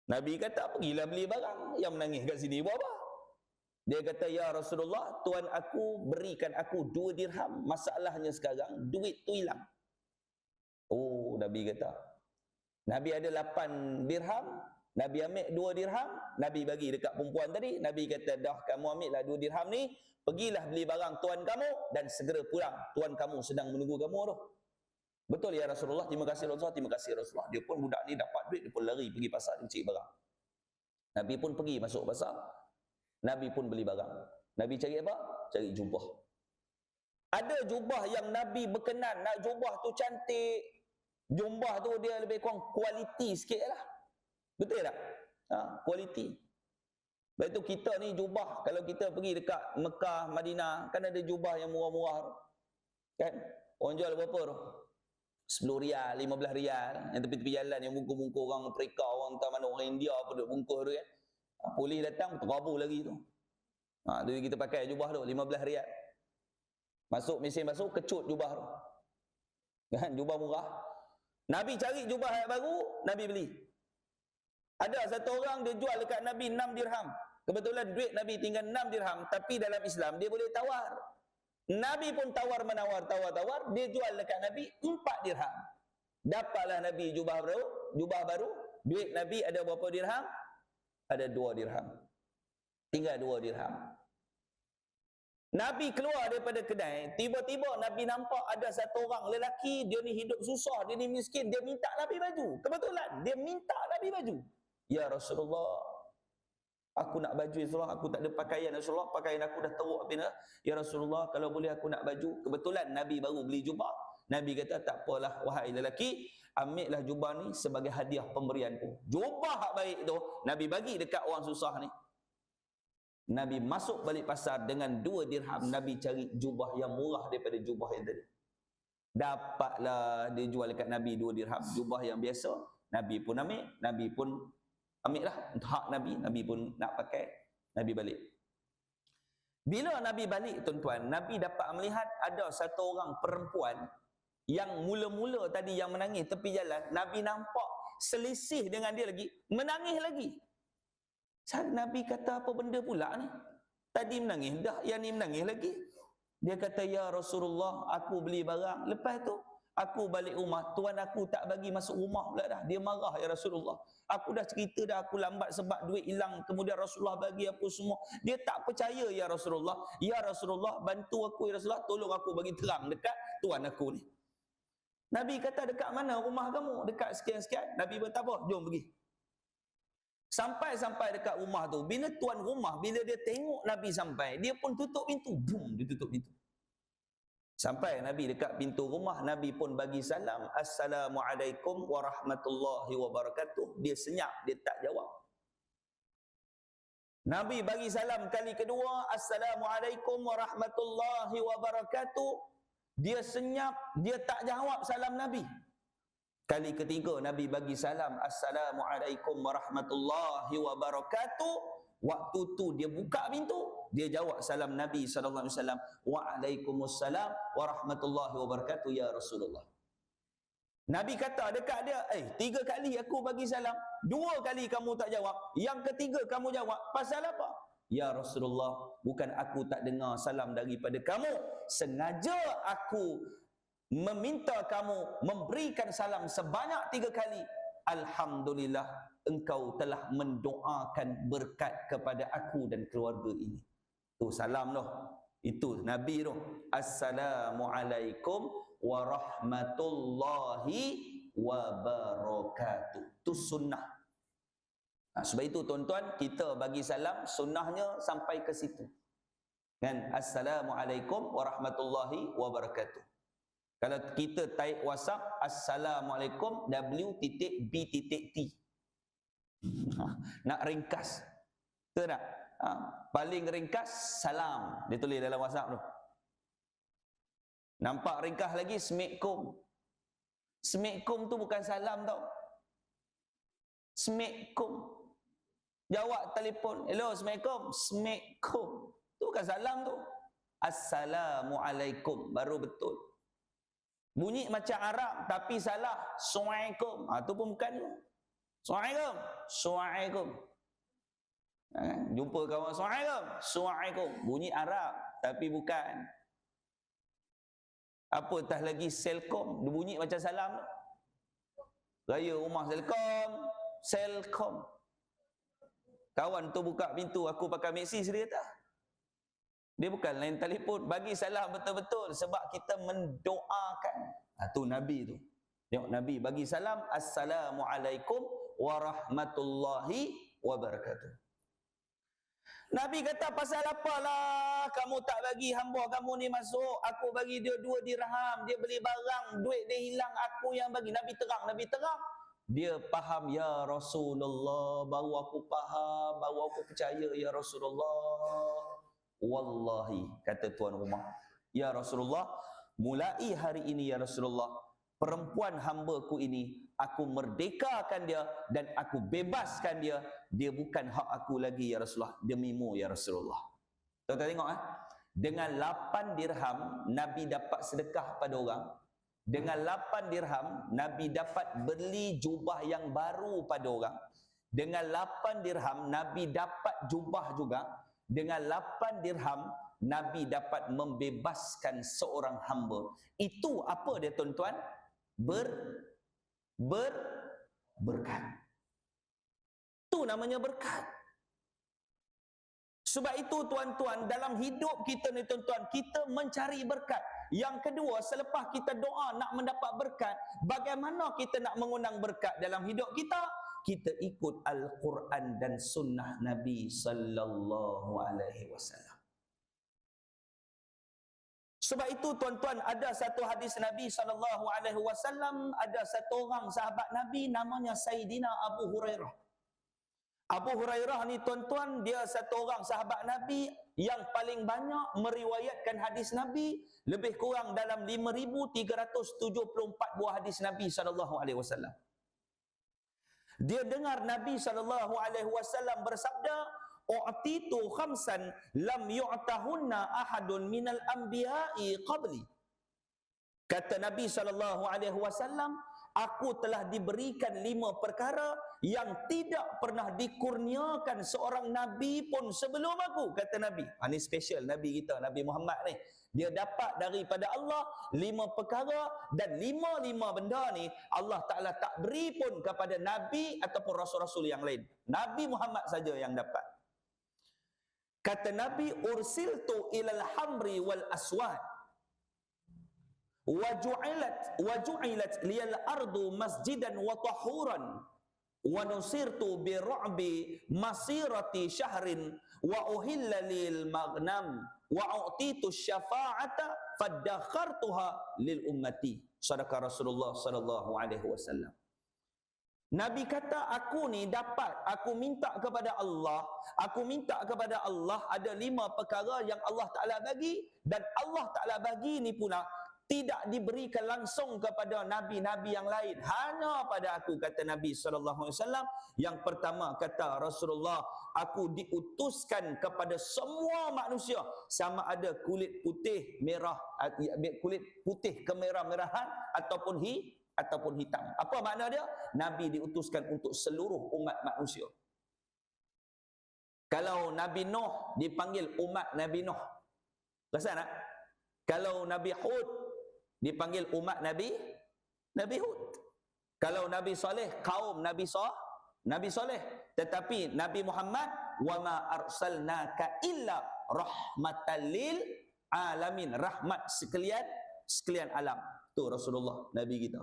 Nabi kata, "Pergilah beli barang. Yang menangis kat sini buat apa?" Dia kata, "Ya Rasulullah, tuan aku berikan aku 2 dirham. Masalahnya sekarang duit tu hilang." Oh, Nabi kata. Nabi ada 8 dirham, Nabi ambil 2 dirham, Nabi bagi dekat perempuan tadi. Nabi kata, "Dah, kamu ambillah 2 dirham ni, pergilah beli barang tuan kamu dan segera pulang. Tuan kamu sedang menunggu kamu tu." "Betul ya Rasulullah, terima kasih Rasulullah, terima kasih Rasulullah." Dia pun budak ni dapat duit, dia pun lari pergi pasar dia cari barang. Nabi pun pergi masuk pasar. Nabi pun beli barang. Nabi cari apa? Cari jubah. Ada jubah yang Nabi berkenan, nak jubah tu cantik. Jubah tu dia lebih kurang kualiti sikit lah. Betul tak? Kualiti. Lepas tu kita ni jubah, kalau kita pergi dekat Mekah, Madinah, kan ada jubah yang murah-murah tu. Kan? Orang jual berapa tu? 10 rial, 15 rial. Yang tepi-tepi jalan, yang bungkus-bungkus orang Afrika, orang entah mana, orang India apa duk bungkus tu kan. Polis datang, terabur lagi tu. Tu kita pakai jubah tu, 15 rial. Masuk, mesin masuk, kecut jubah tu. Kan? Jubah murah. Nabi cari jubah yang baru, Nabi beli. Ada satu orang dia jual dekat Nabi 6 dirham. Kebetulan duit Nabi tinggal 6 dirham, tapi dalam Islam dia boleh tawar. Nabi pun tawar-menawar, tawar-tawar, dia jual dekat Nabi 4 dirham. Dapatlah Nabi jubah baru, duit Nabi ada berapa dirham? Ada 2 dirham. Tinggal 2 dirham. Nabi keluar daripada kedai, tiba-tiba Nabi nampak ada satu orang lelaki, dia ni hidup susah, dia ni miskin, dia minta Nabi baju. Kebetulan dia minta Nabi baju. "Ya Rasulullah, aku nak baju Rasulullah, aku tak ada pakaian Rasulullah, pakaian aku dah teruk habis. Ya Rasulullah, kalau boleh aku nak baju." Kebetulan Nabi baru beli jubah. Nabi kata, "Tak apalah wahai lelaki, ambillah jubah ni sebagai hadiah pemberianku." Jubah baik tu Nabi bagi dekat orang susah ni. Nabi masuk balik pasar dengan 2 dirham, Nabi cari jubah yang murah daripada jubah yang tadi. Dapatlah dia jual dekat Nabi 2 dirham, jubah yang biasa. Nabi pun ambil lah untuk hak Nabi, Nabi pun nak pakai, Nabi balik. Bila Nabi balik tuan-tuan, Nabi dapat melihat ada satu orang perempuan yang mula-mula tadi yang menangis tepi jalan, Nabi nampak selisih dengan dia lagi, menangis lagi. Nabi kata, "Apa benda pula ni? Tadi menangis dah, yang ni menangis lagi." Dia kata, "Ya Rasulullah, aku beli barang. Lepas tu, aku balik rumah, tuan aku tak bagi masuk rumah pula dah. Dia marah ya Rasulullah. Aku dah cerita dah, aku lambat sebab duit hilang. Kemudian Rasulullah bagi apa semua. Dia tak percaya ya Rasulullah. Ya Rasulullah, bantu aku ya Rasulullah. Tolong aku bagi terang dekat tuan aku ni." Nabi kata, "Dekat mana rumah kamu?" "Dekat sekian-sekian." Nabi berkata, "Jom pergi." Sampai dekat rumah tu, bila tuan rumah, bila dia tengok Nabi sampai, dia pun tutup pintu. Boom, dia tutup pintu. Sampai Nabi dekat pintu rumah, Nabi pun bagi salam, "Assalamualaikum warahmatullahi wabarakatuh." Dia senyap, dia tak jawab. Nabi bagi salam kali kedua, "Assalamualaikum warahmatullahi wabarakatuh." Dia senyap, dia tak jawab salam Nabi. Kali ketiga Nabi bagi salam, "Assalamualaikum warahmatullahi wabarakatuh." Waktu tu dia buka pintu, dia jawab salam Nabi SAW, "Waalaikumsalam warahmatullahi wabarakatuh ya Rasulullah." Nabi kata dekat dia, 3 kali aku bagi salam, 2 kali kamu tak jawab, yang ketiga kamu jawab, pasal apa?" "Ya Rasulullah, bukan aku tak dengar salam daripada kamu, sengaja aku meminta kamu memberikan salam sebanyak 3 kali. Alhamdulillah, engkau telah mendoakan berkat kepada aku dan keluarga ini." Tu salam tu. Itu Nabi tu. "Assalamualaikum warahmatullahi wabarakatuh." Tu sunnah. Sebab itu tuan-tuan, kita bagi salam, sunnahnya sampai ke situ. Kan? Assalamualaikum warahmatullahi wabarakatuh. Kalau kita type WhatsApp, Assalamualaikum W.B.T. Nak ringkas. Betul tak? Paling ringkas, salam. Dia tulis dalam WhatsApp tu. Nampak ringkas lagi, Assalamualaikum. Assalamualaikum tu bukan salam tau. Assalamualaikum. Jawab telefon. Hello, Assalamualaikum. Assalamualaikum. Tu bukan salam tu. Assalamualaikum. Baru betul. Bunyi macam Arab tapi salah. Assalamualaikum. Tu pun bukan tu. Assalamualaikum. Assalamualaikum. Jumpa kawan. Assalamualaikum. Assalamualaikum. Bunyi Arab tapi bukan. Apatah lagi Selcom. Dia bunyi macam salam tu. Raya rumah Selcom. Selcom. Kawan tu buka pintu, aku pakai Maxis, dia kata. Dia bukan lain telefon. Bagi salam betul-betul sebab kita mendoakan. Tu Nabi tu. Tengok Nabi bagi salam, Assalamualaikum warahmatullahi wabarakatuh. Nabi kata, pasal apalah kamu tak bagi hamba kamu ni masuk? Aku bagi dia 2 dirham, dia beli barang, duit dia hilang, aku yang bagi. Nabi terang. Dia faham, ya Rasulullah, baru aku faham, baru aku percaya, ya Rasulullah. Wallahi, kata tuan rumah, ya Rasulullah, mulai hari ini ya Rasulullah, perempuan hamba-Ku ini, aku merdekakan dia dan aku bebaskan dia. Dia bukan hak aku lagi ya Rasulullah, demi-Mu ya Rasulullah. Tuan-tuan tengok dengan 8 dirham Nabi dapat sedekah pada orang. Dengan 8 dirham Nabi dapat beli jubah yang baru pada orang. Dengan 8 dirham Nabi dapat jubah juga. Dengan 8 dirham Nabi dapat membebaskan seorang hamba. Itu apa dia tuan-tuan? Berkat. Itu namanya berkat. Sebab itu tuan-tuan, dalam hidup kita ni tuan-tuan, kita mencari berkat. Yang kedua, selepas kita doa nak mendapat berkat, bagaimana kita nak mengundang berkat dalam hidup kita? Kita ikut Al-Quran dan sunnah Nabi sallallahu alaihi wasallam. Sebab itu tuan-tuan, ada satu hadis Nabi sallallahu alaihi wasallam, ada satu orang sahabat Nabi namanya Sayyidina Abu Hurairah. Abu Hurairah ni tuan-tuan, dia satu orang sahabat Nabi yang paling banyak meriwayatkan hadis Nabi, lebih kurang dalam 5,374 buah hadis Nabi sallallahu alaihi wasallam. Dia dengar Nabi sallallahu alaihi wasallam bersabda, "U'titu khamsan lam yu'tahunna ahadun minal anbiya'i qabli." Kata Nabi sallallahu alaihi wasallam, aku telah diberikan 5 perkara yang tidak pernah dikurniakan seorang nabi pun sebelum aku, kata Nabi. Ini special Nabi kita, Nabi Muhammad ni. Dia dapat daripada Allah 5 perkara, dan 5 benda ni Allah Ta'ala tak beri pun kepada Nabi ataupun Rasul-Rasul yang lain. Nabi Muhammad saja yang dapat. Kata Nabi, ursiltu ilal hamri wal aswad waju'ilat liyal ardu masjidan wa tahuran wa nusirtu bi ru'bi masirati syahrin wa uhilla lil maghnam wa u'titu syafa'ata faddakhartuha lil ummati. Sadaqa Rasulullah sallallahu alaihi wasallam. Nabi kata, aku ni dapat, aku minta kepada Allah ada 5 perkara yang Allah Ta'ala bagi, dan Allah Ta'ala bagi ni pula tidak diberikan langsung kepada nabi-nabi yang lain, hanya pada aku, kata Nabi sallallahu alaihi wasallam. Yang pertama, kata Rasulullah, aku diutuskan kepada semua manusia, sama ada kulit putih merah, kulit putih kemerah-merahan ataupun hitam. Apa makna dia? Nabi diutuskan untuk seluruh umat manusia. Kalau Nabi Nuh dipanggil umat Nabi Nuh, rasa tak? Kalau Nabi Hud dipanggil umat Nabi Hud. Kalau Nabi Saleh, kaum Nabi Saleh. Tetapi Nabi Muhammad, wa ma arsalnaka illa rahmatan lil alamin, rahmat sekalian alam. Tu Rasulullah, Nabi kita.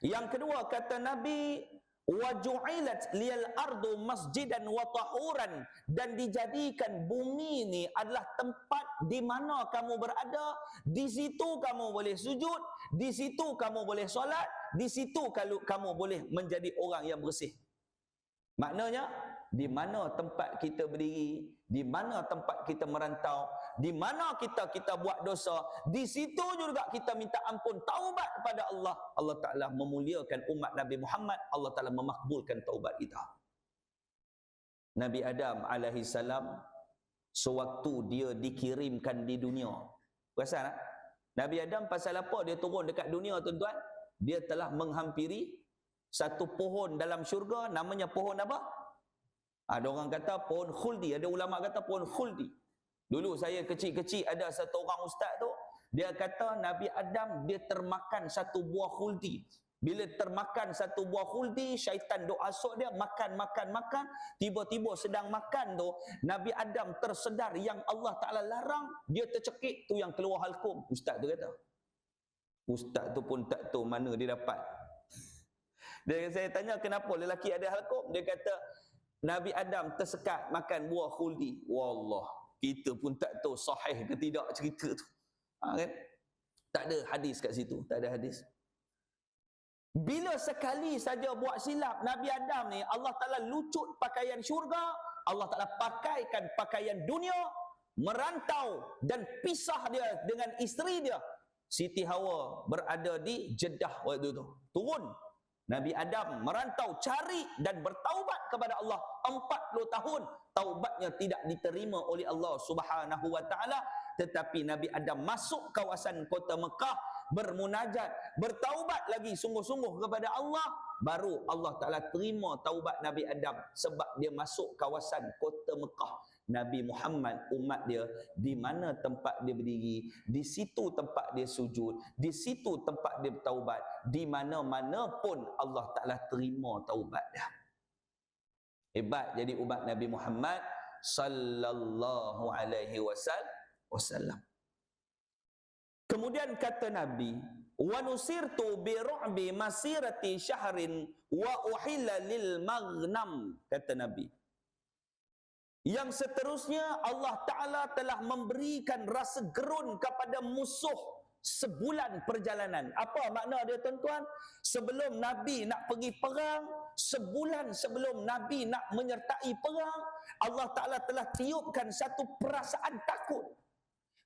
Yang kedua, kata Nabi, Wa ju'ilat liyal ardu masjidan wa tahuran, dan dijadikan bumi ini adalah tempat di mana kamu berada, di situ kamu boleh sujud, di situ kamu boleh solat, di situ kalau kamu boleh menjadi orang yang bersih. Maknanya, di mana tempat kita berdiri, di mana tempat kita merantau, di mana kita buat dosa, di situ juga kita minta ampun, taubat kepada Allah. Allah Ta'ala memuliakan umat Nabi Muhammad, Allah Ta'ala memakbulkan taubat kita. Nabi Adam alaihi salam, sewaktu dia dikirimkan di dunia, perasan tak? Nabi Adam pasal apa dia turun dekat dunia, tuan-tuan? Dia telah menghampiri satu pohon dalam syurga, namanya pohon apa? Ada orang kata pohon khuldi, ada ulama kata pohon khuldi. Dulu saya kecil-kecil ada satu orang ustaz tu, dia kata Nabi Adam dia termakan satu buah khuldi. Bila termakan satu buah khuldi, syaitan duk asuk dia makan, tiba-tiba sedang makan tu, Nabi Adam tersedar yang Allah Ta'ala larang, dia tercekik, tu yang keluar halkum. Ustaz tu kata. Ustaz tu pun tak tahu mana dia dapat. Saya tanya kenapa lelaki ada halkum, dia kata Nabi Adam tersekat makan buah khuldi. Wallah, kita pun tak tahu sahih ke tidak cerita tu. Kan? Tak ada hadis kat situ, tak ada hadis. Bila sekali saja buat silap Nabi Adam ni, Allah Ta'ala lucut pakaian syurga, Allah Ta'ala pakaikan pakaian dunia, merantau dan pisah dia dengan isteri dia. Siti Hawa berada di Jeddah waktu tu. Turun Nabi Adam merantau cari dan bertaubat kepada Allah 40 tahun. Taubatnya tidak diterima oleh Allah Subhanahu wa taala, tetapi Nabi Adam masuk kawasan kota Mekah, bermunajat, bertaubat lagi sungguh-sungguh kepada Allah, baru Allah Taala terima taubat Nabi Adam sebab dia masuk kawasan kota Mekah. Nabi Muhammad, umat dia, di mana tempat dia berdiri, di situ tempat dia sujud, di situ tempat dia bertaubat, di mana-mana pun Allah Ta'ala terima taubat dia. Hebat jadi umat Nabi Muhammad sallallahu alaihi wasallam. Kemudian kata Nabi, wa nusirtu bi ru'bi masirati syahrin wa uhilla lil maghnam, kata Nabi. Yang seterusnya Allah Ta'ala telah memberikan rasa gerun kepada musuh sebulan perjalanan. Apa makna dia, tuan-tuan? Sebelum Nabi nak pergi perang, sebulan sebelum Nabi nak menyertai perang, Allah Ta'ala telah tiupkan satu perasaan takut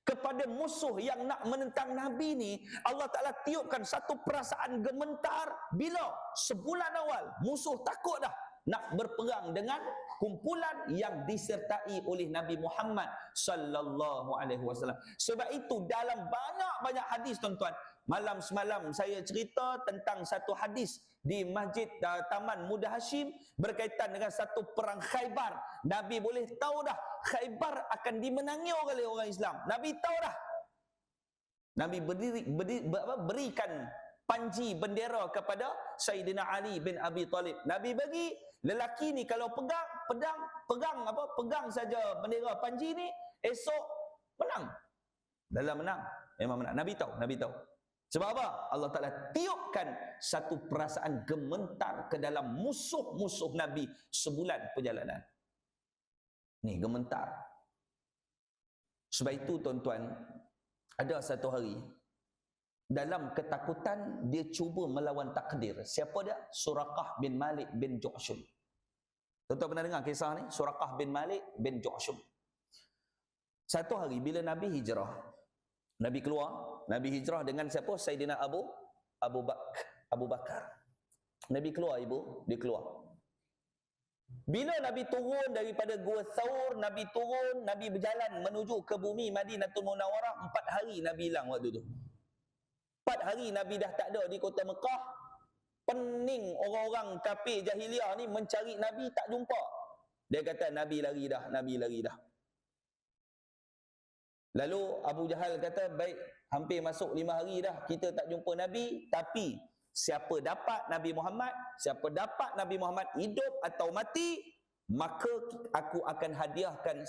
kepada musuh yang nak menentang Nabi ni. Allah Ta'ala tiupkan satu perasaan gemetar bila sebulan awal musuh takut dah nak berperang dengan kumpulan yang disertai oleh Nabi Muhammad sallallahu alaihi wasallam. Sebab itu dalam banyak-banyak hadis, tuan-tuan, malam semalam saya cerita tentang satu hadis di Masjid Taman Muda Hashim berkaitan dengan satu perang Khaybar. Nabi boleh tahu dah Khaybar akan dimenangi oleh orang Islam. Nabi tahu dah. Nabi berikan panji bendera kepada Sayyidina Ali bin Abi Talib. Nabi bagi lelaki ni kalau pegang saja bendera panji ni, esok menang. Dalam menang, memang menang. Nabi tahu. Sebab apa? Allah Ta'ala tiupkan satu perasaan gementar ke dalam musuh-musuh Nabi sebulan perjalanan. Ni gementar. Sebab itu, tuan-tuan, ada satu hari dalam ketakutan dia cuba melawan takdir. Siapa dia? Suraqah bin Malik bin Ju'shum. Tuan-tuan pernah dengar kisah ni? Suraqah bin Malik bin Ju'shum. Satu hari bila Nabi hijrah, Nabi keluar, Nabi hijrah dengan siapa? Sayyidina Abu Bakar. Nabi keluar, ibu, dia keluar. Bila Nabi turun daripada Gua Thawr, Nabi turun, Nabi berjalan menuju ke bumi Madinatul Munawwarah. 4 hari Nabi hilang waktu tu. 4 hari Nabi dah tak ada di kota Mekah. Pening orang-orang kafir jahiliah ni mencari Nabi, tak jumpa. Dia kata Nabi lari dah. Lalu Abu Jahal kata, baik, hampir masuk 5 hari dah kita tak jumpa Nabi, tapi siapa dapat Nabi Muhammad hidup atau mati, maka aku akan hadiahkan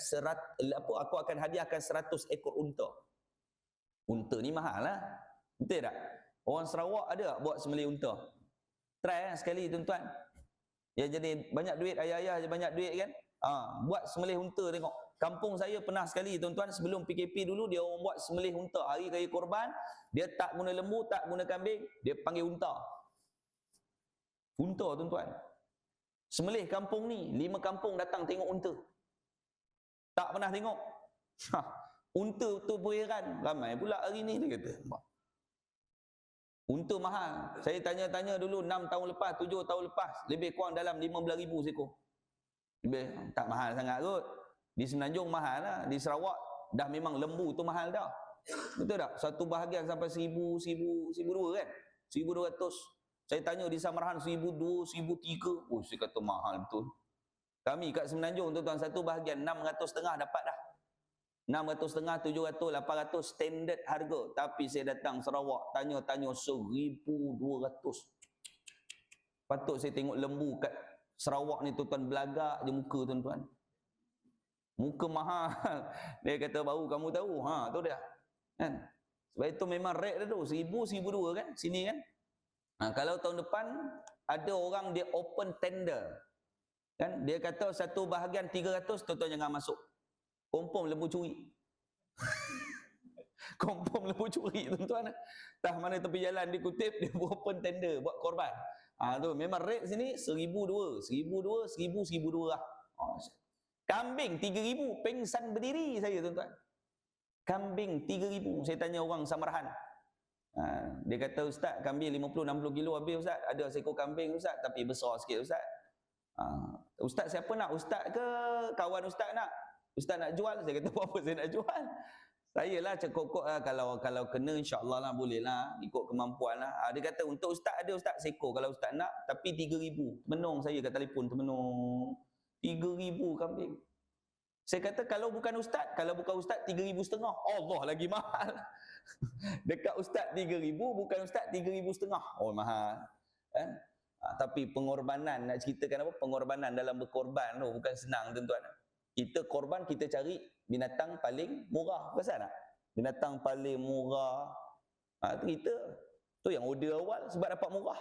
100 ekor unta. Unta ni mahal lah. Betul tak? Orang Sarawak ada buat sembelih unta. Try sekali, tuan-tuan. Ya jadi banyak duit, ayah-ayah je banyak duit kan. Buat sembelih unta tengok. Kampung saya pernah sekali tuan-tuan, sebelum PKP dulu dia orang buat sembelih unta hari raya Korban, dia tak guna lembu, tak guna kambing, dia panggil unta. Unta tuan-tuan. Sembelih kampung ni, 5 kampung datang tengok unta. Tak pernah tengok. Unta tu pun heran, ramai pula hari ni dia kata. Unta mahal. Saya tanya-tanya dulu 6 tahun lepas, 7 tahun lepas, lebih kurang dalam 15,000 seekor. Lebih tak mahal sangat kot. Di Semenanjung mahal lah, di Sarawak dah memang lembu tu mahal dah. Betul tak? Satu bahagian sampai 1,200 kan? 1,200. Saya tanya di Samarahan 1,200, 1,300. Oh, saya kata mahal betul. Kami kat Semenanjung tuan-tuan, satu bahagian 600,500 dapat dah. 600,500, 700, 800 standard harga. Tapi saya datang Sarawak, tanya-tanya 1,200. Patut saya tengok lembu kat Sarawak ni tuan-tuan, belagak je muka tuan-tuan. Muka mahal. Dia kata baru kamu tahu. Tu dia. Kan? Sebab itu memang rate dia tu 1,000, 1,200 kan sini kan. Kalau tahun depan ada orang dia open tender. Kan dia kata satu bahagian 300, tuan-tuan jangan masuk. Confirm lembu curi. Confirm lembu curi tuan-tuan. Tah mana tepi jalan dikutip dia open tender buat korban. Tu memang rate sini 1,200, 1,200, 1,000, 1,200 lah. Kambing 3,000 pengsan berdiri saya tuan-tuan. Kambing 3,000. Saya tanya orang Samarahan. Dia kata ustaz, kambing 50-60 kilo habis ustaz. Ada seekor kambing ustaz tapi besar sikit ustaz. Ustaz siapa nak? Ustaz ke kawan ustaz nak? Ustaz nak jual? Saya kata apa saya nak jual? Saya lah cekok-kok lah, kalau kena insya-Allah lah boleh lah ikut kemampuan lah. Dia kata untuk ustaz ada ustaz seekor kalau ustaz nak, tapi 3,000. Menung saya kat telefon termenung. 3,000 kambing. Saya kata kalau bukan ustaz 3,500. Allah lagi mahal. Dekat ustaz 3,000, bukan ustaz 3,500. Oh mahal. Kan? Tapi pengorbanan, nak ceritakan apa? Pengorbanan dalam berkorban tu bukan senang tuan-tuan. Kita korban, kita cari binatang paling murah. Pasal tak? Binatang paling murah. Kita tu yang order awal sebab dapat murah.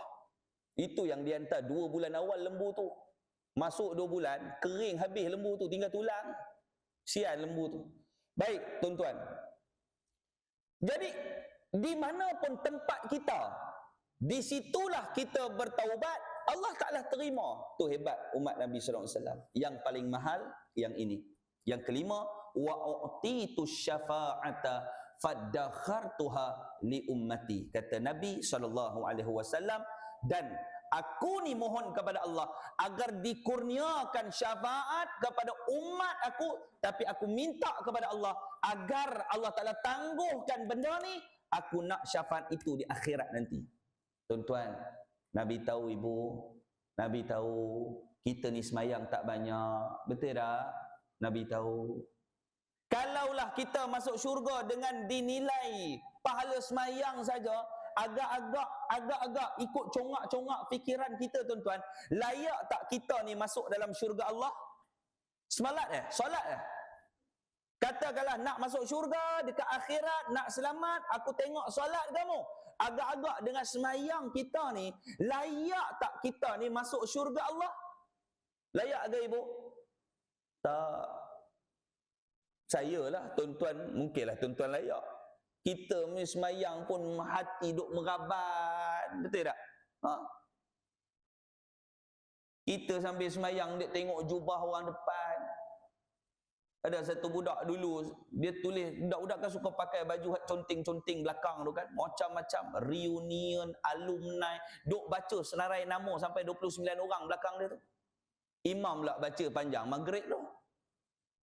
Itu yang dihantar 2 bulan awal lembu tu. Masuk 2 bulan, kering habis lembu tu, tinggal tulang. Sian lembu tu. Baik, tuan-tuan. Jadi, di mana pun tempat kita, di situlah kita bertaubat, Allah Ta'ala terima. Tu hebat umat Nabi SAW. Yang paling mahal, yang ini. Yang kelima, wa'u'titu syafa'ata faddakhartuha li ummati. Kata Nabi SAW, dan aku ni mohon kepada Allah agar dikurniakan syafaat kepada umat aku, tapi aku minta kepada Allah agar Allah Ta'ala tangguhkan benda ni, aku nak syafaat itu di akhirat nanti. Tuan-tuan, Nabi tahu ibu, Nabi tahu kita ni semayang tak banyak, betul tak? Nabi tahu. Kalaulah kita masuk syurga dengan dinilai pahala semayang saja, agak-agak ikut congak-congak fikiran kita tuan-tuan, layak tak kita ni masuk dalam syurga Allah? Solat Katakanlah nak masuk syurga dekat akhirat, nak selamat, aku tengok solat kamu. Agak-agak dengan semayang kita ni, layak tak kita ni masuk syurga Allah? Layak ke ibu? Tak. Saya lah tuan-tuan, mungkinlah tuan-tuan layak. Kita ni semayang pun hati duk merabat, betul tak? Kita sambil semayang dia tengok jubah orang depan. Ada satu budak dulu, dia tulis, budak-budak kan suka pakai baju conting-conting belakang tu kan, macam-macam, reunion, alumni, duk baca senarai nama sampai 29 orang belakang dia tu. Imam pula baca panjang maghrib tu.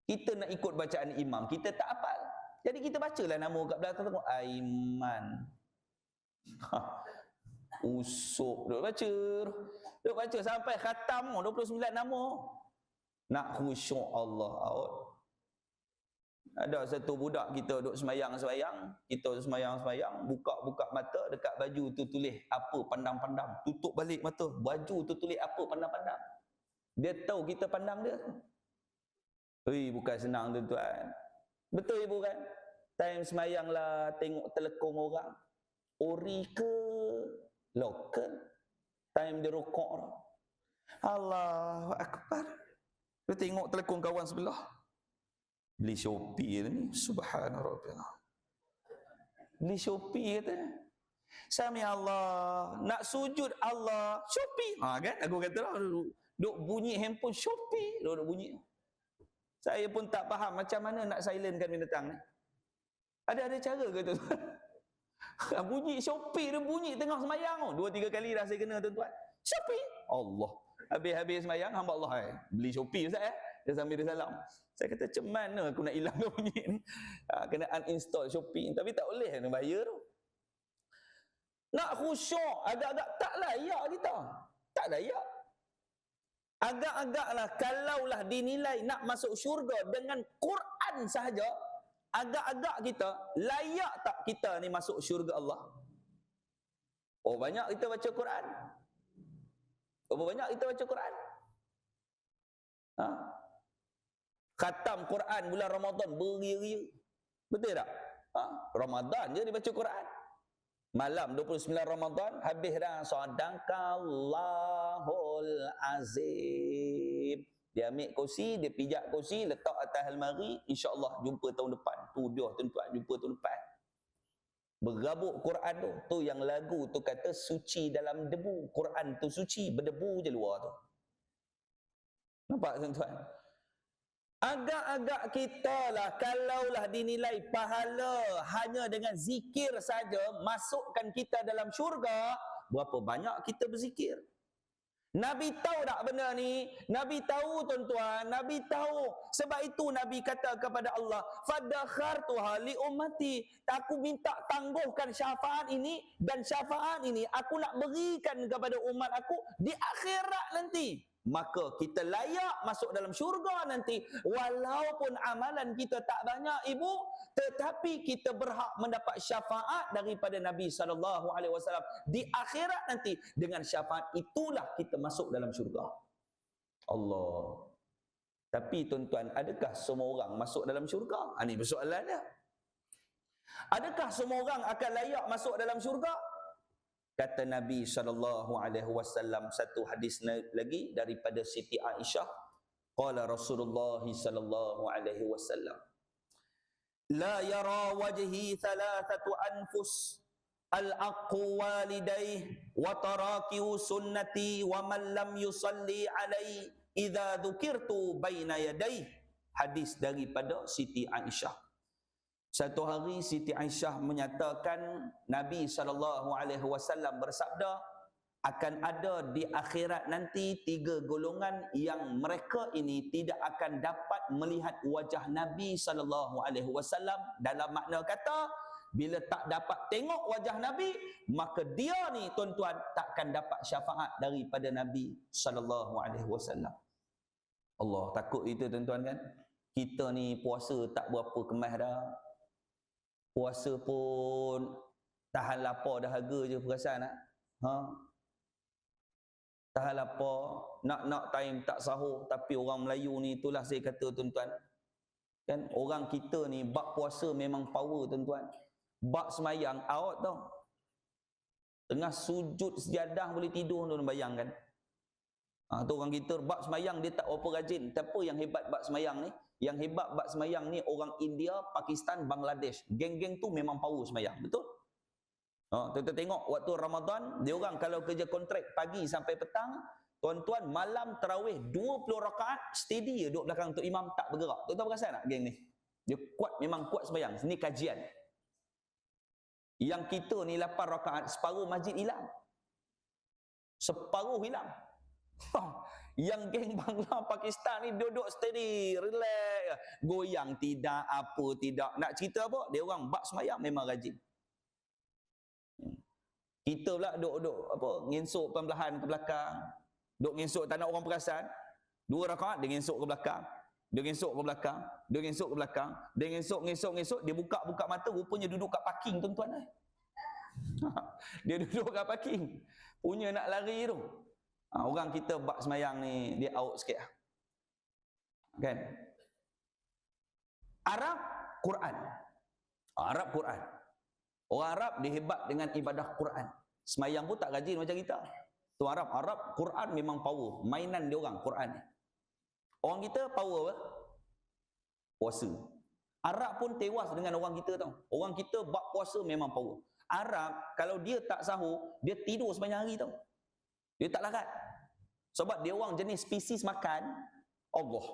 Kita nak ikut bacaan imam, kita tak hafal. Jadi kita bacalah nama kat belakang tu, Aiman. Usuk duk baca sampai khatam 29 nama. Nak khusyuk Allah out. Ada satu budak kita duk semayang, kita semayang, buka mata, dekat baju tu tulis apa pandang-pandang, tutup balik mata, baju tu tulis apa pandang-pandang. Dia tahu kita pandang dia. Bukan senang tuan-tuan. Betul ibu kan? Time semayang lah, tengok telekong orang. Ori ke lokal? Time dia rokok lah. Allahu Akbar. Dia tengok telekong kawan sebelah. Beli Shopee ni, subhana rabbiyallah. Beli Shopee katanya. Sami Allah, nak sujud Allah, Shopee. Kan aku kata lah, duk bunyi handphone Shopee, duk bunyi. Saya pun tak faham macam mana nak silentkan binatang ni. Ada cara ke tu? Bunyi Shopee dia bunyi tengah semayang. 2-3 kali dah saya kena tuan-tuan. Shopee. Allah. Habis semayang hamba Allah beli Shopee Ustaz dia sambil dia salam. Saya kata macam mana aku nak hilangkan bunyi ni? Kena uninstall Shopee. Tapi tak boleh nak bayar tu. Nak khusyuk agak-agak tak layak kita. Tak layak. Agak-agaklah kalaulah dinilai nak masuk syurga dengan Quran sahaja, agak-agak kita layak tak kita ni masuk syurga Allah? Oh banyak kita baca Quran. Berapa banyak kita baca Quran? Khatam Quran bulan Ramadan beria-ria. Betul tak? Ramadan je dia baca Quran. Malam 29 Ramadan habis dah sadaqallahul azim. Dia ambil kursi, dia pijak kursi, letak atas almari, insya-Allah jumpa tahun depan. Tu dia tuan-tuan, jumpa tahun depan. Bergabuk Quran tu yang lagu tu kata suci dalam debu. Quran tu suci, berdebu je luar tu. Nampak tuan-tuan? Agak-agak kita lah kalaulah dinilai pahala hanya dengan zikir saja masukkan kita dalam syurga, berapa banyak kita berzikir. Nabi tahu tak benda ni? Nabi tahu tuan-tuan, Nabi tahu. Sebab itu Nabi kata kepada Allah, fadakhartuha li ummati. Aku minta tangguhkan syafaat ini, dan syafaat ini aku nak berikan kepada umat aku di akhirat nanti. Maka kita layak masuk dalam syurga nanti. Walaupun amalan kita tak banyak ibu, tetapi kita berhak mendapat syafaat daripada Nabi SAW di akhirat nanti. Dengan syafaat itulah kita masuk dalam syurga. Allah. Tapi tuan-tuan, adakah semua orang masuk dalam syurga? Ini persoalannya. Adakah semua orang akan layak masuk dalam syurga? Kata Nabi SAW satu hadis lagi daripada Siti Aisyah. Qala Rasulullah SAW, la yara wajhi thalathatu anfus, al-aqu walidayh wa tarakiu sunnati wa man lam yusalli alai idza dzukirtu baina yadayh. Hadis daripada Siti Aisyah. Satu hari Siti Aisyah menyatakan Nabi SAW bersabda, akan ada di akhirat nanti 3 golongan yang mereka ini tidak akan dapat melihat wajah Nabi SAW. Dalam makna kata, bila tak dapat tengok wajah Nabi, maka dia ni tuan-tuan takkan dapat syafaat daripada Nabi SAW. Allah, takut itu tuan-tuan kan? Kita ni puasa tak berapa kemas dah. Puasa pun tahan lapar dahaga je perasan nak. Tahan lapar, nak time tak sahur. Tapi orang Melayu ni, itulah saya kata tuan-tuan, kan orang kita ni bab puasa memang power tuan-tuan. Bab semayang out tau. Tengah sujud sejadah boleh tidur tuan bayangkan. Tu orang kita bab semayang dia tak apa rajin. Tapi yang hebat bab semayang ni, yang hebat bab semayang ni orang India, Pakistan, Bangladesh. Geng-geng tu memang power semayang, betul? Kita tengok waktu Ramadan, dia orang kalau kerja kontrak pagi sampai petang, tuan-tuan malam tarawih 20 rakaat steady je duduk belakang Tok Imam tak bergerak. Tuan-tuan perasan tak geng ni? Dia kuat, memang kuat semayang. Ini kajian. Yang kita ni 8 rakaat, separuh masjid hilang. Separuh hilang. Yang geng Bangla, Pakistan ni duduk steady, relax, goyang tidak, apa tidak. Nak cerita apa? Dia orang bab semayang memang rajin. Kita pula duduk apa? Ngensuk perlahan ke belakang. Duduk ngensuk tak nak orang perasan. 2 rakaat dia ngensuk ke belakang. Dia ngensuk ke belakang. Dia ngensuk ke belakang. Dia ngensuk. Dia buka mata, rupanya duduk kat parking tuan-tuan. Dia duduk kat parking. Punya nak lari tu. Orang kita bab semayang ni dia out sikit kan. Arab Quran. Arab Quran. Orang Arab dia hebat dengan ibadah Quran. Semayang pun tak rajin macam kita. Tu Arab Quran memang power. Mainan dia orang Quran ni. Orang kita power apa? Puasa. Arab pun tewas dengan orang kita tau. Orang kita bab puasa memang power. Arab kalau dia tak sahur, dia tidur sepanjang hari tau. Dia tak larat. Sebab dia orang jenis spesies makan Allah.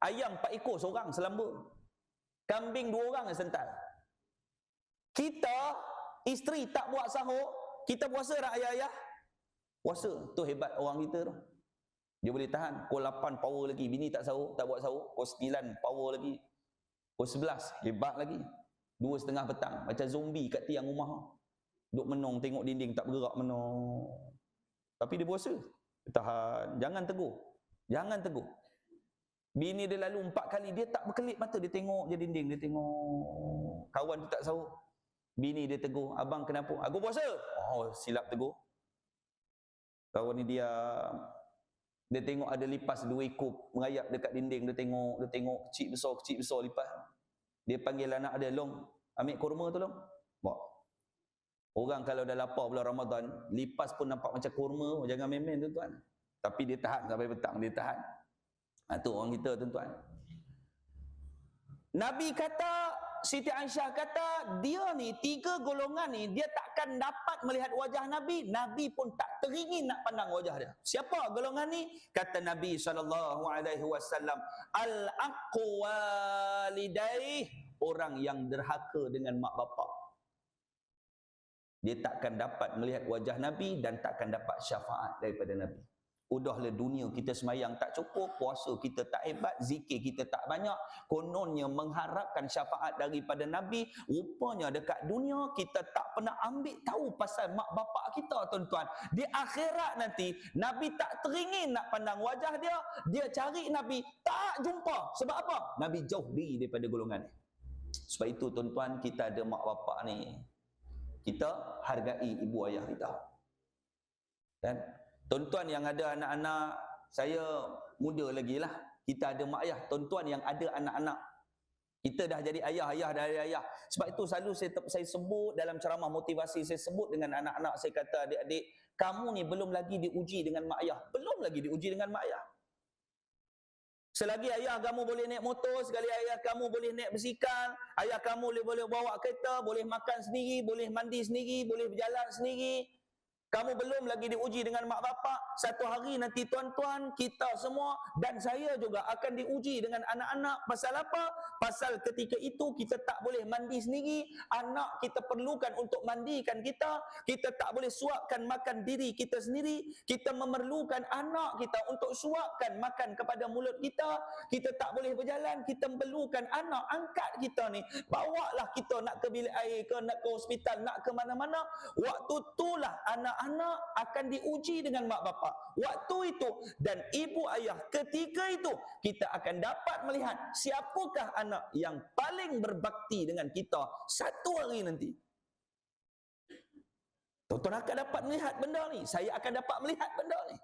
Ayam 4 ekor seorang selamba. Kambing 2 orang yang sental. Kita isteri tak buat sahur, kita puasa tak ayah-ayah? Puasa. Tu hebat orang kita tu. Dia boleh tahan. Pukul 8 power lagi. Bini tak sahur, tak buat sahur. Pukul 9 power lagi. Pukul 11 hebat lagi. 2:30 petang macam zombie kat tiang rumah. Duk menong tengok dinding tak bergerak menong. Tapi dia puasa. Tahan. Jangan tegur. Jangan tegur. Bini dia lalu 4 kali dia tak berkelip mata, dia tengok je dinding, dia tengok. Kawan tu tak sahur. Bini dia tegur, "Abang kenapa?" "Aku puasa." Oh, silap tegur. Kawan ni dia tengok ada lipas 2 ekor merayap dekat dinding, dia tengok kecil besar lipas. Dia panggil anak dia, "Long, ambil kurma tu, Long." Bawa. Orang kalau dah lapar bulan Ramadan, lipas pun nampak macam kurma, jangan main-main tuan-tuan. Tapi dia tahan sampai petang, dia tahan. Tu orang kita tuan-tuan. Nabi kata, Siti Aisyah kata, dia ni 3 golongan ni dia takkan dapat melihat wajah Nabi. Nabi pun tak teringin nak pandang wajah dia. Siapa golongan ni? Kata Nabi SAW, al-aqu walidaih, orang yang derhaka dengan mak bapak. Dia takkan dapat melihat wajah Nabi dan takkan dapat syafaat daripada Nabi. Udahlah dunia kita semayang tak cukup, puasa kita tak hebat, zikir kita tak banyak, kononnya mengharapkan syafaat daripada Nabi. Rupanya dekat dunia kita tak pernah ambil tahu pasal mak bapak kita tuan-tuan. Di akhirat nanti Nabi tak teringin nak pandang wajah dia, dia cari Nabi tak jumpa. Sebab apa? Nabi jauh diri daripada golongan ni. Sebab itu tuan-tuan, kita ada mak bapak ni, kita hargai ibu ayah kita. Dan tuan-tuan yang ada anak-anak, saya muda lagi lah, kita ada mak ayah. Tuan-tuan yang ada anak-anak, kita dah jadi ayah dah jadi ayah. Sebab itu selalu saya sebut dalam ceramah motivasi, saya sebut dengan anak-anak, saya kata, adik-adik, kamu ni belum lagi diuji dengan mak ayah. Belum lagi diuji dengan mak ayah. Selagi ayah kamu boleh naik motor, sekali ayah kamu boleh naik basikal, ayah kamu boleh bawa kereta, boleh makan sendiri, boleh mandi sendiri, boleh berjalan sendiri, kamu belum lagi diuji dengan mak bapak. Satu hari nanti tuan-tuan, kita semua dan saya juga akan diuji dengan anak-anak. Pasal apa? Pasal ketika itu kita tak boleh mandi sendiri, anak kita perlukan untuk mandikan kita, kita tak boleh suapkan makan diri kita sendiri, kita memerlukan anak kita untuk suapkan makan kepada mulut kita, kita tak boleh berjalan, kita perlukan anak angkat kita ni, bawalah kita nak ke bilik air ke, nak ke hospital, nak ke mana-mana. Waktu itulah anak akan diuji dengan mak bapak. Waktu itu dan ibu ayah ketika itu kita akan dapat melihat siapakah anak yang paling berbakti dengan kita satu hari nanti. Tuan-tuan akan dapat melihat benda ni. Saya akan dapat melihat benda ni.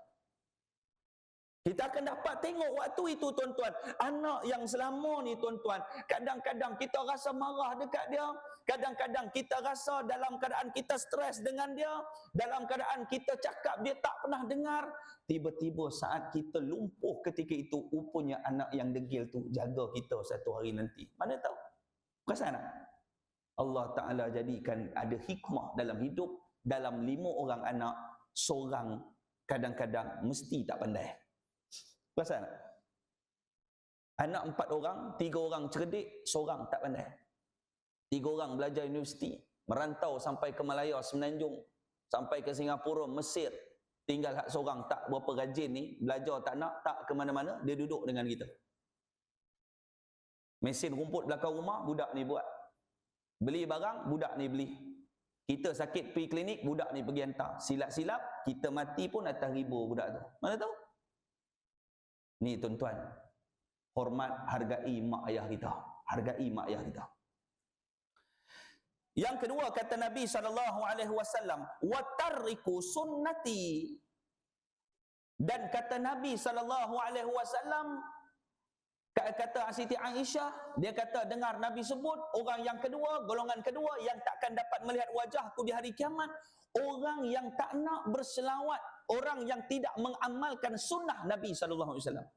Kita akan dapat tengok waktu itu tuan-tuan. Anak yang selama ni tuan-tuan, kadang-kadang kita rasa marah dekat dia, kadang-kadang kita rasa dalam keadaan kita stres dengan dia, dalam keadaan kita cakap dia tak pernah dengar. Tiba-tiba saat kita lumpuh ketika itu, rupanya anak yang degil tu jaga kita satu hari nanti. Mana tahu? Perasan tak? Allah Ta'ala jadikan ada hikmah dalam hidup. Dalam 5 orang anak, seorang kadang-kadang mesti tak pandai. Perasan tak? Anak 4 orang, 3 orang cerdik, seorang tak pandai. 3 orang belajar universiti, merantau sampai ke Malaya, Semenanjung, sampai ke Singapura, Mesir. Tinggal hak seorang tak berapa rajin ni, belajar tak nak, tak ke mana-mana, dia duduk dengan kita. Mesin rumput belakang rumah, budak ni buat. Beli barang, budak ni beli. Kita sakit pergi klinik, budak ni pergi hantar. Silap-silap, kita mati pun atas riba budak tu. Mana tahu? Ni tuan-tuan, hormat, hargai mak ayah kita. Hargai mak ayah kita. Yang kedua kata Nabi SAW, watarriku sunnati. Dan kata Nabi SAW, Kata Siti Aisyah, dia kata dengar Nabi sebut orang yang kedua, golongan kedua yang takkan dapat melihat wajahku di hari kiamat, orang yang tak nak berselawat, orang yang tidak mengamalkan sunnah Nabi sallallahu alaihi wasallam.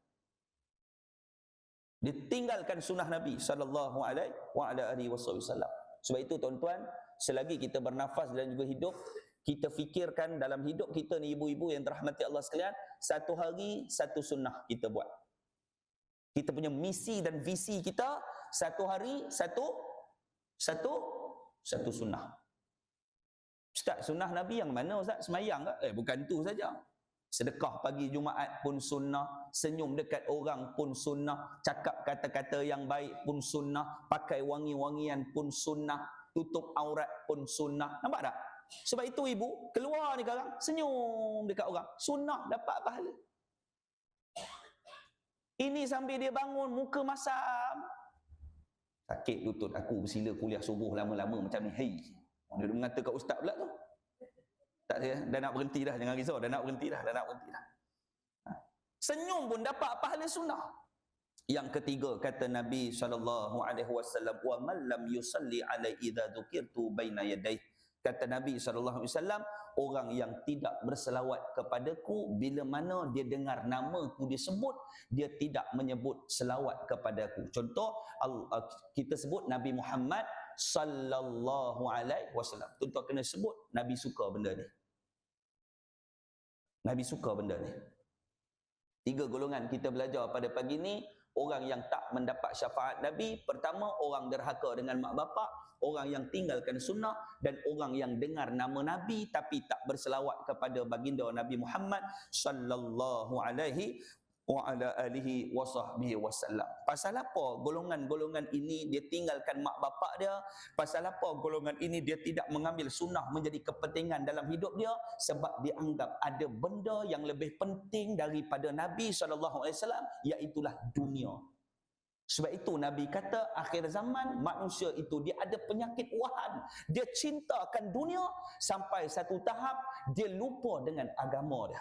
Dia tinggalkan sunnah Nabi sallallahu alaihi wasallam. Sebab itu tuan-tuan, selagi kita bernafas dan juga hidup, kita fikirkan dalam hidup kita ni, ibu-ibu yang dirahmati Allah sekalian, satu hari satu sunnah kita buat. Kita punya misi dan visi kita, satu hari satu sunnah. Ustaz, sunnah Nabi yang mana Ustaz? Semayang ke? Bukan tu saja. Sedekah pagi Jumaat pun sunnah, senyum dekat orang pun sunnah, cakap kata-kata yang baik pun sunnah, pakai wangi-wangian pun sunnah, tutup aurat pun sunnah. Nampak tak? Sebab itu ibu, keluar ni sekarang, senyum dekat orang. Sunnah, dapat pahala. Ini sambil dia bangun, muka masam. Sakit lutut aku bersila kuliah subuh lama-lama macam ni. Hei, dia mengata kat ustaz pula tu. Tak dia, dah nak berhenti dah, jangan risau, dah nak berhenti dah. Senyum pun dapat pahala sunnah. Yang ketiga kata Nabi SAW, wa man lam yusalli alai idza dzukirtu baina yadayhi. Kata Nabi SAW, orang yang tidak berselawat kepadaku bila mana dia dengar namaku disebut, dia tidak menyebut selawat kepadaku. Contoh, kita sebut Nabi Muhammad sallallahu alaihi wasallam. Tuan-tuan kena sebut, Nabi suka benda ni. Nabi suka benda ni. 3 golongan kita belajar pada pagi ni. Orang yang tak mendapat syafaat Nabi, pertama orang derhaka dengan mak bapak, orang yang tinggalkan sunnah, dan orang yang dengar nama Nabi tapi tak berselawat kepada baginda Nabi Muhammad sallallahu alaihi wa ala alihi wa sahbihi wasallam. Pasal apa golongan-golongan ini dia tinggalkan mak bapak dia? Pasal apa golongan ini dia tidak mengambil sunnah menjadi kepentingan dalam hidup dia? Sebab dia anggap ada benda yang lebih penting daripada Nabi SAW, iaitulah dunia. Sebab itu Nabi kata akhir zaman manusia itu dia ada penyakit wahan. Dia cintakan dunia sampai satu tahap dia lupa dengan agama dia.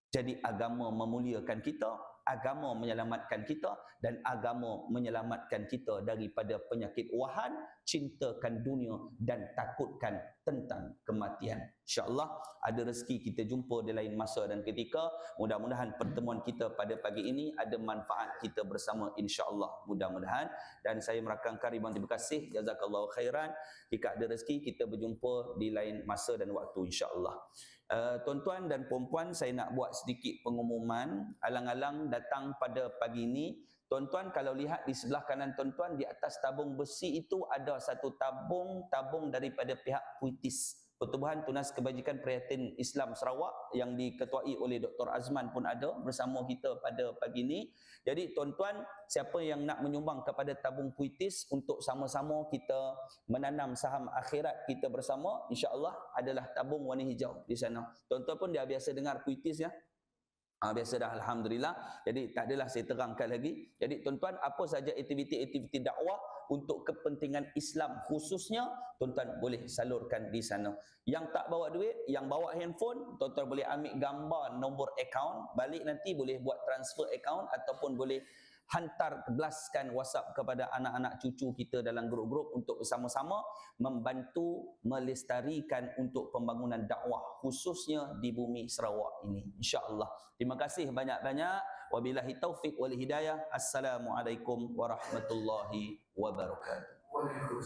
Jadi agama memuliakan kita, agama menyelamatkan kita, dan agama menyelamatkan kita daripada penyakit wahan, cintakan dunia dan takutkan tentang kematian. InsyaAllah ada rezeki kita jumpa di lain masa dan ketika. Mudah-mudahan pertemuan kita pada pagi ini ada manfaat kita bersama, insyaAllah, mudah-mudahan. Dan saya merakamkan ribuan terima kasih, jazakallahu khairan. Jika ada rezeki kita berjumpa di lain masa dan waktu, insyaAllah. Tuan-tuan dan puan-puan, saya nak buat sedikit pengumuman. Alang-alang datang pada pagi ini, tuan-tuan kalau lihat di sebelah kanan tuan-tuan, di atas tabung besi itu ada satu tabung daripada pihak Puitis, Pertubuhan Tunas Kebajikan Prihatin Islam Sarawak, yang diketuai oleh Dr. Azman pun ada bersama kita pada pagi ini. Jadi tuan-tuan, siapa yang nak menyumbang kepada tabung Puitis untuk sama-sama kita menanam saham akhirat kita bersama, insya-Allah adalah tabung warna hijau di sana. Tuan-tuan pun dah biasa dengar Puitis ya. Biasa dah, alhamdulillah. Jadi tak adalah saya terangkan lagi. Jadi tuan-tuan, apa saja aktiviti-aktiviti dakwah untuk kepentingan Islam khususnya, tuan-tuan boleh salurkan di sana. Yang tak bawa duit, yang bawa handphone, tuan-tuan boleh ambil gambar nombor akaun, balik nanti boleh buat transfer akaun, ataupun boleh hantar belaskan WhatsApp kepada anak-anak cucu kita dalam grup-grup untuk bersama-sama membantu melestarikan untuk pembangunan dakwah khususnya di bumi Sarawak ini, insya-Allah. Terima kasih banyak-banyak. Wabillahi taufik wal hidayah. Assalamualaikum warahmatullahi wabarakatuh.